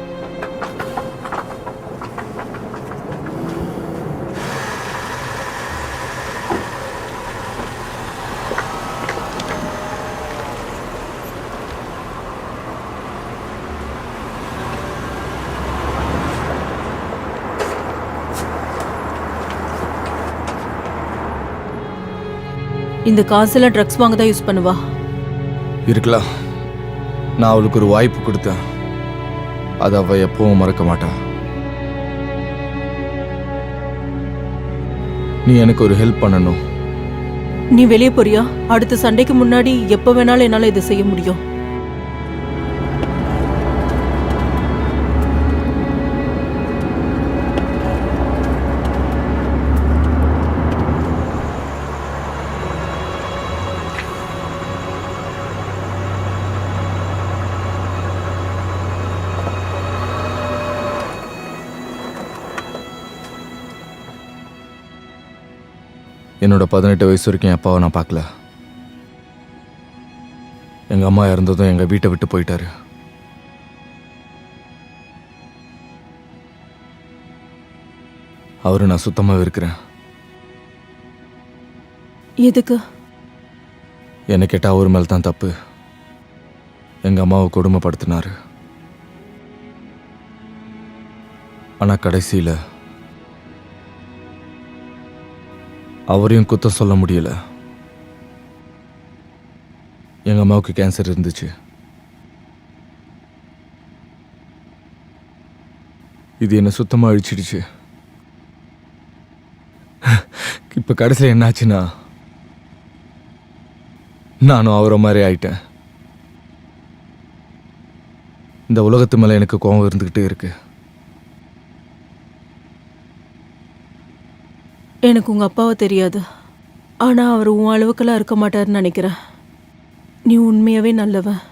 இந்த காசெல்லாம் ட்ரக்ஸ் வாங்க தான் யூஸ் பண்ணுவா. இருக்கலாம். நான் அவளுக்கு ஒரு வாய்ப்பு கொடுத்தேன். அதை அவ எப்பவும் மறக்க மாட்டா. நீ எனக்கு ஒரு ஹெல்ப் பண்ணணும். நீ வெளியே போறியா? அடுத்த சண்டைக்கு முன்னாடி எப்ப வேணாலும் என்னால இதை செய்ய முடியும். என்னோட 18 வயசு வரைக்கும் என் அப்பாவை நான் பார்க்கல. எங்க அம்மா இறந்ததும் எங்க வீட்டை விட்டு போயிட்டாரு. அவரு நான் சுத்தமாக இருக்கிறேன். எதுக்கு? என்னை கேட்டா அவர் மேல தான் தப்பு. எங்க அம்மாவை கொடுமைப்படுத்தினாரு. ஆனா கடைசியில அவரையும் குத்தம் சொல்ல முடியல. எங்க அம்மாவுக்கு கேன்சர் இருந்துச்சு. இது என்ன சுத்தமா அழிச்சிடுச்சு. இப்ப கடைசியில் என்னாச்சுன்னா நானும் அவரை மாதிரி ஆயிட்டேன். இந்த உலகத்து மேல எனக்கு கோபம் இருந்துகிட்டே இருக்கு. எனக்கு உங்க அப்பாவை தெரியாது. ஆனா அவர் உன் அளவுக்கெல்லாம் இருக்க மாட்டாருன்னு நினைக்கிறேன். நீ உண்மையாவே நல்லவன்.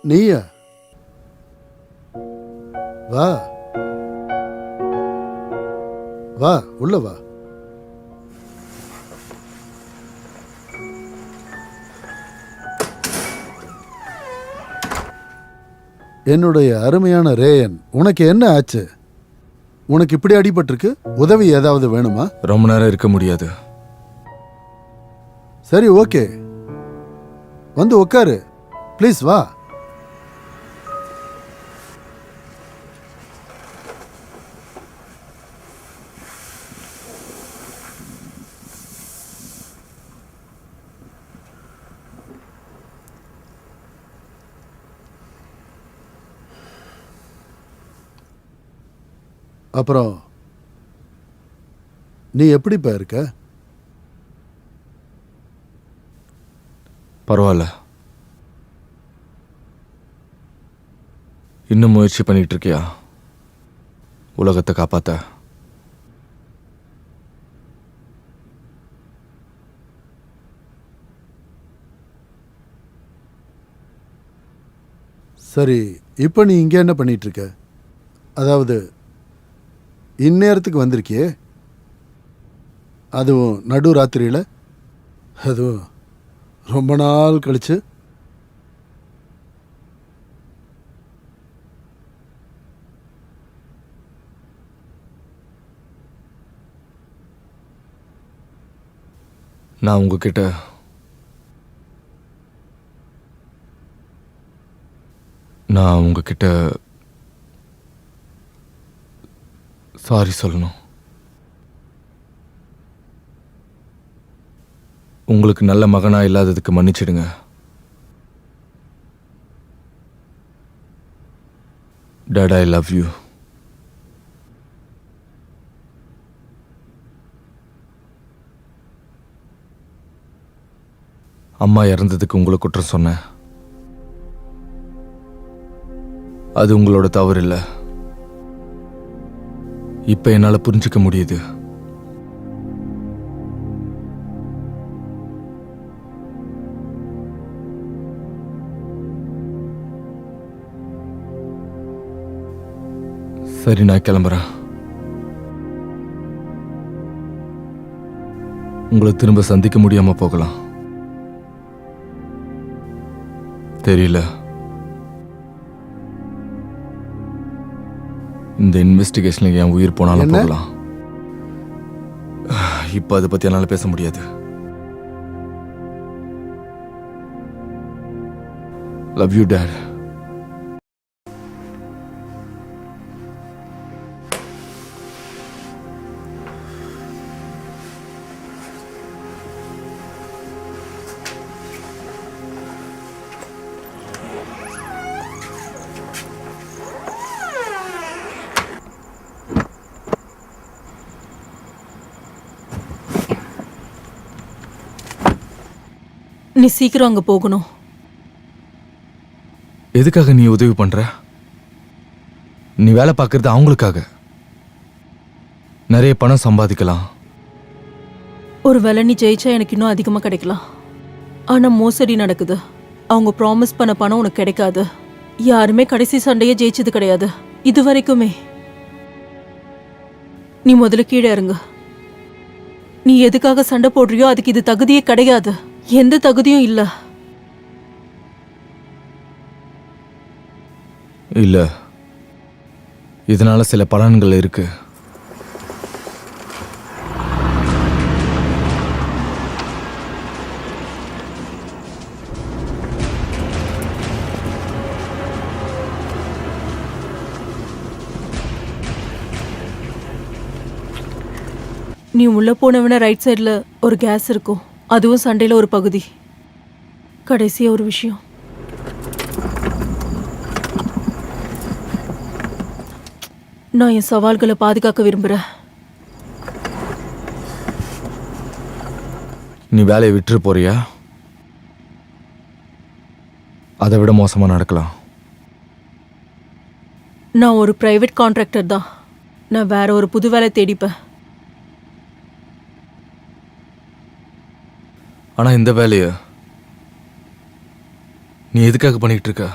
நீயா? வா வா, உள்ள வா. என்னுடைய அருமையான ரேயன், உனக்கு என்ன ஆச்சு? உனக்கு இப்படி அடிபட்டிருக்கு? உதவி ஏதாவது வேணுமா? ரொம்ப நேரம் இருக்க முடியாது. சரி, ஓகே, வந்து உட்காரு ப்ளீஸ். வா. அப்புறம் நீ எப்படிப்பா இருக்க? பரவாயில்ல. இன்னும் முயற்சி பண்ணிட்டு இருக்கியா உலகத்தை காப்பாத்த? சரி, இப்போ நீ இங்கே என்ன பண்ணிட்டு இருக்க? அதாவது இந்நேரத்துக்கு வந்திருக்கியே, அதுவும் நடு ராத்திரியில், அதுவும் ரொம்ப நாள் கழிச்சு. நான் உங்ககிட்ட சாரி சொல்லணும். உங்களுக்கு நல்ல மகனா இல்லாததுக்கு மன்னிச்சிடுங்க. Dad, I love you. அம்மா இறந்ததுக்கு உங்களை குற்றம் சொன்னேன். அது உங்களோட தவறு இல்லை. இப்ப என்னால புரிஞ்சுக்க முடியுது. சரி, நான் கிளம்புறேன். உங்களை திரும்ப சந்திக்க முடியாம போகலாம். தெரியல. இந்த இன்வெஸ்டிகேஷன்ல என் உயிர் போனாலும் என்ன? போகலாம். இப்ப அதை பத்தி என்னால பேச முடியாது. Love you dot. நீ சீக்கிரம் அங்க போகணும். எதுக்காக நீ உதவி பண்ற? நீ வேலை பார்க்கறது அவங்களுக்காக. நிறைய பணம் சம்பாதிக்கலாம். ஒருவேளை நீ ஜெயிச்சா எனக்கு இன்னும் அதிகமா கிடைக்கலாம். ஆனா மோசடி நடக்குது. அவங்க ப்ராமிஸ் பண்ண பணம் உனக்கு கிடைக்காது. யாருமே கடைசி சண்டையே ஜெயிச்சது கிடையாது இது வரைக்குமே. நீ முதல்ல கீழே இறங்கு. நீ எதுக்காக சண்டை போடுறியோ அதுக்கு இது தகுதியே கிடையாது. எந்த தகுதியும் இல்ல. இல்ல, இதனால சில பலன்கள் இருக்கு. நீ உள்ள போனவன ரைட் சைடுல ஒரு கேஸ் இருக்கும். அதுவும் சண்டையில ஒரு பகுதி. கடைசியா ஒரு விஷயம். நான் என் சவால்களை பாதுகாக்க விரும்புறேன். நீ வேலையை விட்டுரு போறியா? அதை விட மோசமா நடக்கலாம். நான் ஒரு பிரைவேட் கான்ட்ராக்டர் தான். நான் வேற ஒரு புது வேலை தேடிப்பேன். ஆனா இந்த வேலைய நீ எதுக்காக பண்ணிட்டு இருக்க?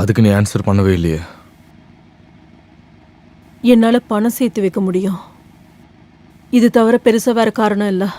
அதுக்கு நீ ஆன்சர் பண்ணவே இல்லையே. என்னால பணம் சேர்த்து வைக்க முடியும். இது தவிர பெருசா வேற காரணம் இல்லை.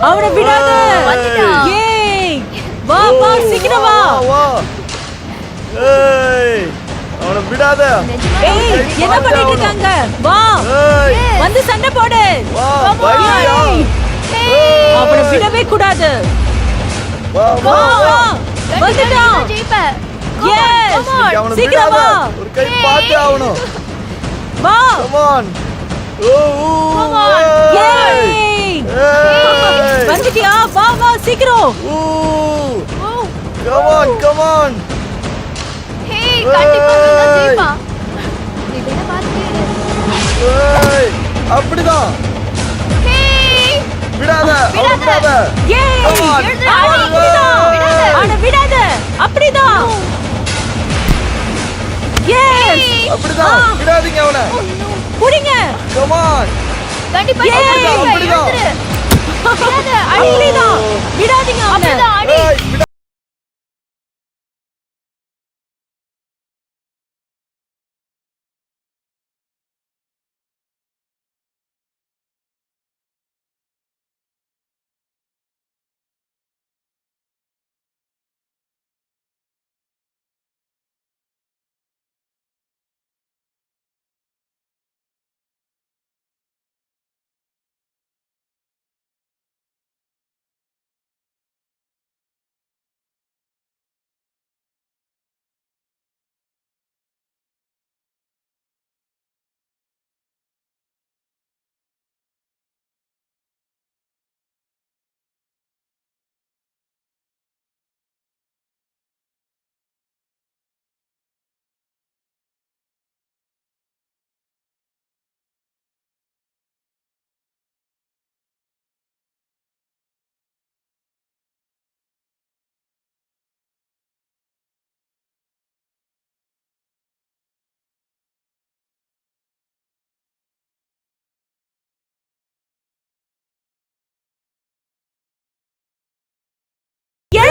அவனை விடாத. ஏய், வா வா சீக்கிரம் வா. அவனை விடாத. ஏய், என்ன பண்ணிட்டு இருக்காங்க? வா, வந்து சண்டை போடு. அவனை விடவே கூடாது. வா வா, வந்துட்டான். Yes, சீக்கிரம் வா. ஒரு கை பாத்து ஆவணும். வா. Come on. Come on. Yay. வந்துட்டியா? வா வா சீக்கிரம். Come on, come on. Hey, கண்டிப்பா நீ ஜெயிப்பா. நீ வேணா பாத்துட்டே இரு. ஏய், அப்படிதான். ஹேய், விடாத, அவனை விடாத. Yay. Come on. ஆனா விடாத. அப்படிதான். Yes. அப்படிதான். விடாதீங்க அவனை. புடிங்க. Come on. கண்டிப்பா Yay. அப்படிதான். விடாத. அடிதான். விடாதீங்க அவனை. அடி. ஏய்,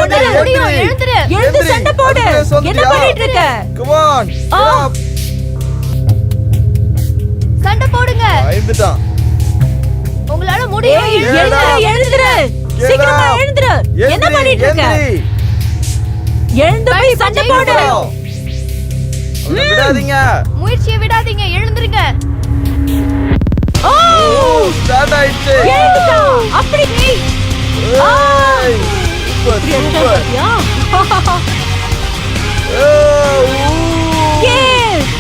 உன்னால முடியும் எழுந்துரு எழுந்து சண்டை போடு. என்ன பண்ணிட்டு இருக்க? கம் ஆன் சண்டை போடுங்க பயந்துட்டான் உங்களால முடியும் ஏய் எழுந்துரு. சீக்கிரமா எழுந்துரு. என்ன பண்ணிட்டு இருக்க? எழுந்து போய் சண்டை போடு. விடாதீங்க முயற்சியை விடாதீங்க எழுந்துருங்க ஓ ஸ்டார்ட் ஆயிடுச்சு எழுந்துடா. அப்படி ஏய், சூப்பர் சூப்பர்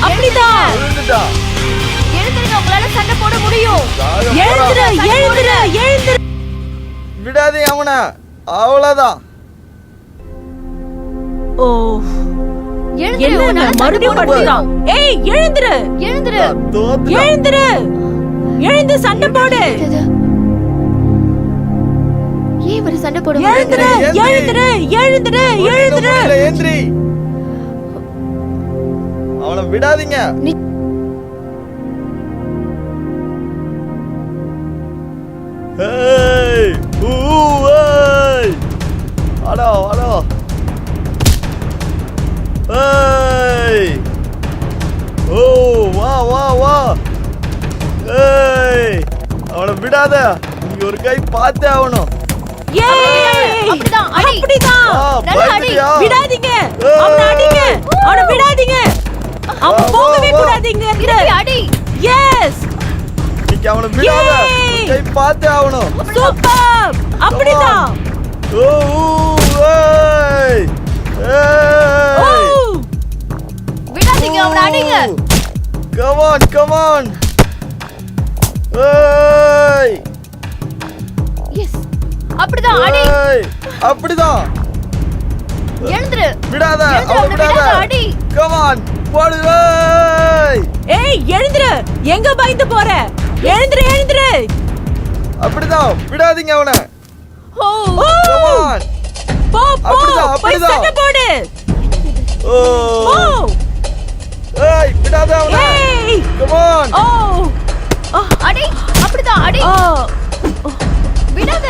அப்படிதான். விழுந்துட்டான் எழுந்துருங்க உங்களால சண்டை போட முடியும் எழுந்துரு. விடாதே அவனை அவ்வளவுதான் ஓ எழுந்துரு என்ன உன்னால சண்டை மறுபடியும் போட படுத்துறான். ஏய் எழுந்துரு. எழுந்துரு எழுந்து சண்டை போடு. ஏன் இவரு சண்டை போட எழுந்துரு. ஏந்திரி அவனை விடாதீங்க ஏய் ஏய் அடோ ஏய் ஓ வா ஏய் அவனை விடாத நீங்க ஒரு கை பார்த்தே ஆகணும் ஏய் அப்படிதான், அடி. அப்படிதான். நல்லா அடி. பயந்துட்டியா? விடாதீங்க. அவனை அடிங்க. அவனை விடாதீங்க. அவன் போகவே கூடாதீங்க. திருப்பி அடி எஸ் நீங்க அவனை விடாத ஒரு கை பார்த்தே ஆகணும் சூப்பர். அப்படிதான். ஓ ஏய் ஓ ஏய் விடாதீங்க அவனை அடிங்க come on ஏய் எஸ் அப்படிதான் அடி ஏய் அப்படிதான் எழுந்துரு விடாத எழுந்துரு, அவனை அவனை விடாத விடாத, அடி. come on போடு ஏய் ஏய் எழுந்துரு. எங்க பயந்து போற? எழுந்துரு. அப்படிதான் விடாதீங்க அவனை ஓ come on போ அப்படிதான், போய் அப்படிதான். சண்டை போடு. ஓ ஓ ஏய் விடாத அவனை ஏய் come on ஓ அடி அப்படிதான் அடி ஓ விடாத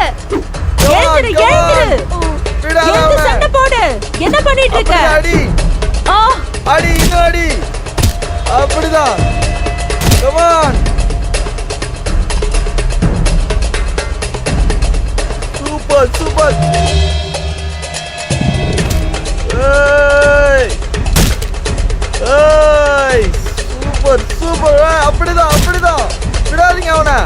come on, எழுந்துரு. come on. விடாத எழுந்து அவனை சண்டை போடு. என்ன பண்ணிட்டு இருக்க? அப்படி அடி இன்னும் அடி அப்படிதான் come on சூப்பர் ஏய் சூப்பர் அப்படிதான் விடாதீங்க அவனை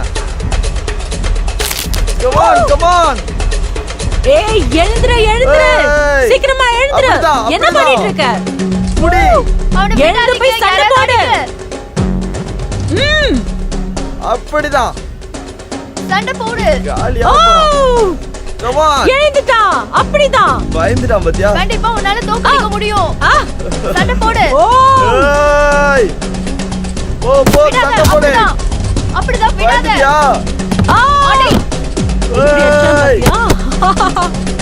come on ஏய் எழுந்துரு. ஏய். சீக்கிரமா எழுந்துரு. அப்படிதான், என்ன அப்படிதான். பண்ணிட்டு இருக்க? முடி அவனை எழுந்து விடாதீங்க போய் சண்டை யாராவது போடு. அடிங்க. அப்படிதான் சண்டை போடு ஜாலியா ஓ போறான் come on எழுந்துட்டான். அப்படிதான். பயந்துட்டான் பாத்தியா கண்டிப்பா உன்னால தோக்கடிக்க முடியும் ஆ சண்டை போடு ஓ ஏய் போ விடாத சண்டை போடு அப்படிதான் விடாத பயந்துட்டியா ஆ அடி ஏய்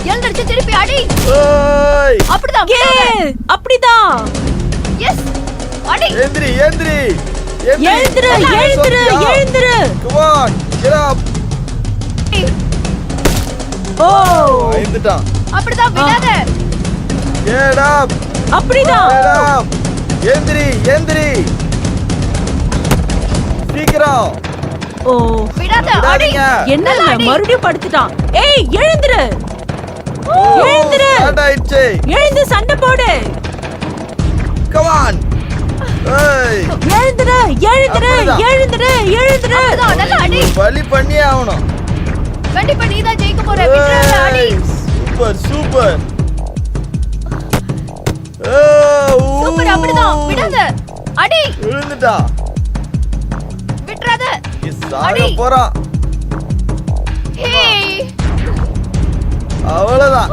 எழுந்திருச்சு திருப்பி அடி ஏய் அப்படிதான் ஏ விடாத அப்படிதான். எஸ் அடி எந்திரி எழுந்துரு. come on get up ஓ பயந்துட்டான் அப்படிதான் விடாத get up அப்படிதான். get up எந்திரி சீக்கிரம் ஓ விடாத அடி விடாதீங்க என்ன நல்லா அடி. மறுபடியும் படுத்துட்டான். ஏய் எழுந்துரு. ஸ்டார்ட் ஆயிடுச்சு எழுந்து சண்டை போடு. come on ஏய் எழுந்துரு. அப்படிதான் நல்லா அடி பலி பண்ணியே ஆகணும் கண்டிப்பா நீதான் ஜெயிக்க போற விடாத அடி சூப்பர் சூப்பர் அப்படிதான் விடாத அடி விழுந்துட்டா விட்டுறாத சாக அடி. போறான் ஹே அவ்வளவுதான்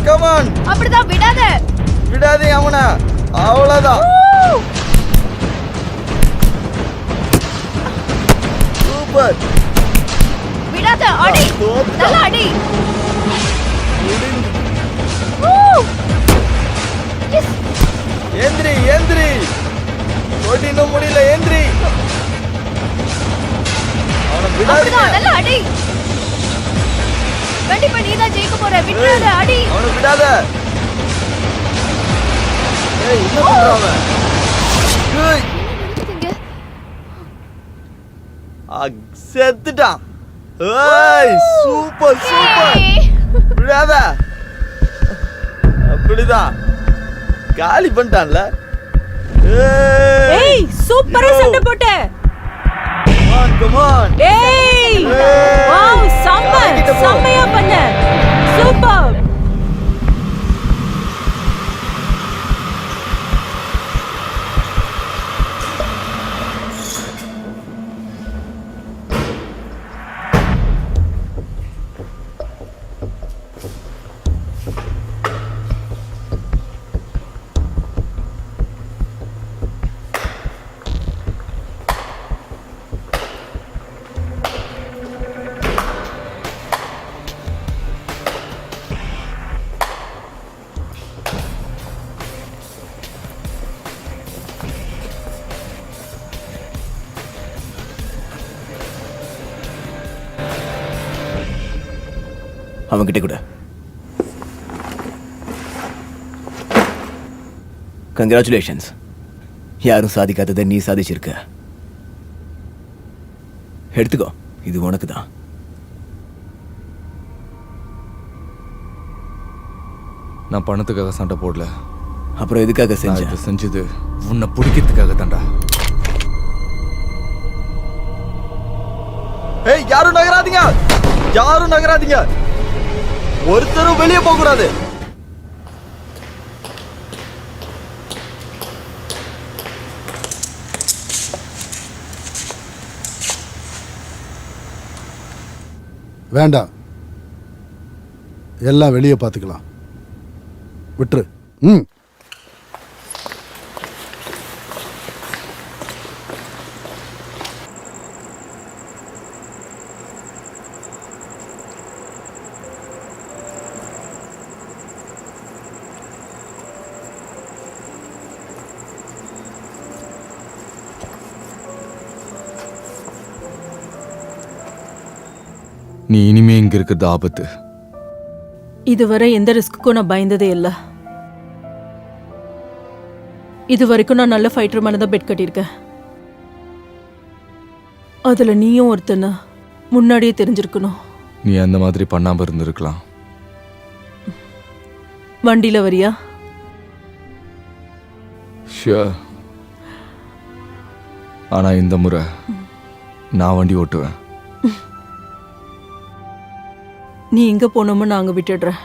come on அப்படிதான் விடாத விடாதே அவனை அவ்வளவுதான் சூப்பர் விடாத அடி தோத்துட்டான். நல்லா அடி எஸ் எந்திரி ஓட்டி இன்னும் முடியல எந்திரி அவனை அப்படிதான், நல்லா அடி. கண்டிப்பா நீதான் ஜெயிக்க போற. விட்டுறாத, அடி. அவனை விடாத. ஏய், என்ன பண்ற அவன்? ஏய், நடக்குதுங்க. செத்துட்டான். ஏய், சூப்பர் சூப்பர். ஏய். விடாத. அப்படிதான் காலி பண்ணிட்டான்ல. ஏய் சூப்பரா சண்டை போட்ட. Come on. ஏய் வாவ் செம்மையா பண்ண. சூப்பர். அவன்கிட்ட கூட கங்க்ராச்சுலேஷன்ஸ். யாரும் சாதிக்காததை நீ சாதிச்சிருக்க. எடுத்துக்கோ, இது உனக்கு தான். நான் பணத்துக்காக சண்டை போடல. அப்புறம் எதுக்காக நான் செஞ்ச? இதை செஞ்சது உன்னை பிடிக்கிறதுக்காக தான்டா. ஏய், யாரும் நகராதீங்க. யாரும் நகராதீங்க. ஒருத்தரும் வெளியே போக கூடாது. வேண்டாம், எல்லாம் வெளியே பார்த்துக்கலாம். விட்டுரு. ம். நீ இனிமே இங்க இருக்கிறது ஆபத்து. இதுவரை எந்த ரிஸ்க்குக்கும் நான் பயந்ததே இல்லை. இது வரைக்கும் நான் நல்ல ஃபைட்டர் மேலே தான் பெட் கட்டியிருக்கேன். அதுல நீயும் ஒருத்தன முன்னாடியே தெரிஞ்சிருக்கணும். நீ அந்த மாதிரி பண்ணாம இருந்திருக்கலாம். வண்டியில வரியா? ஷியோர். ஆனா இந்த முறை நான் வண்டி ஓட்டுவேன். நீ எங்க போனோமோ நான் அங்க விட்டுடுறேன்.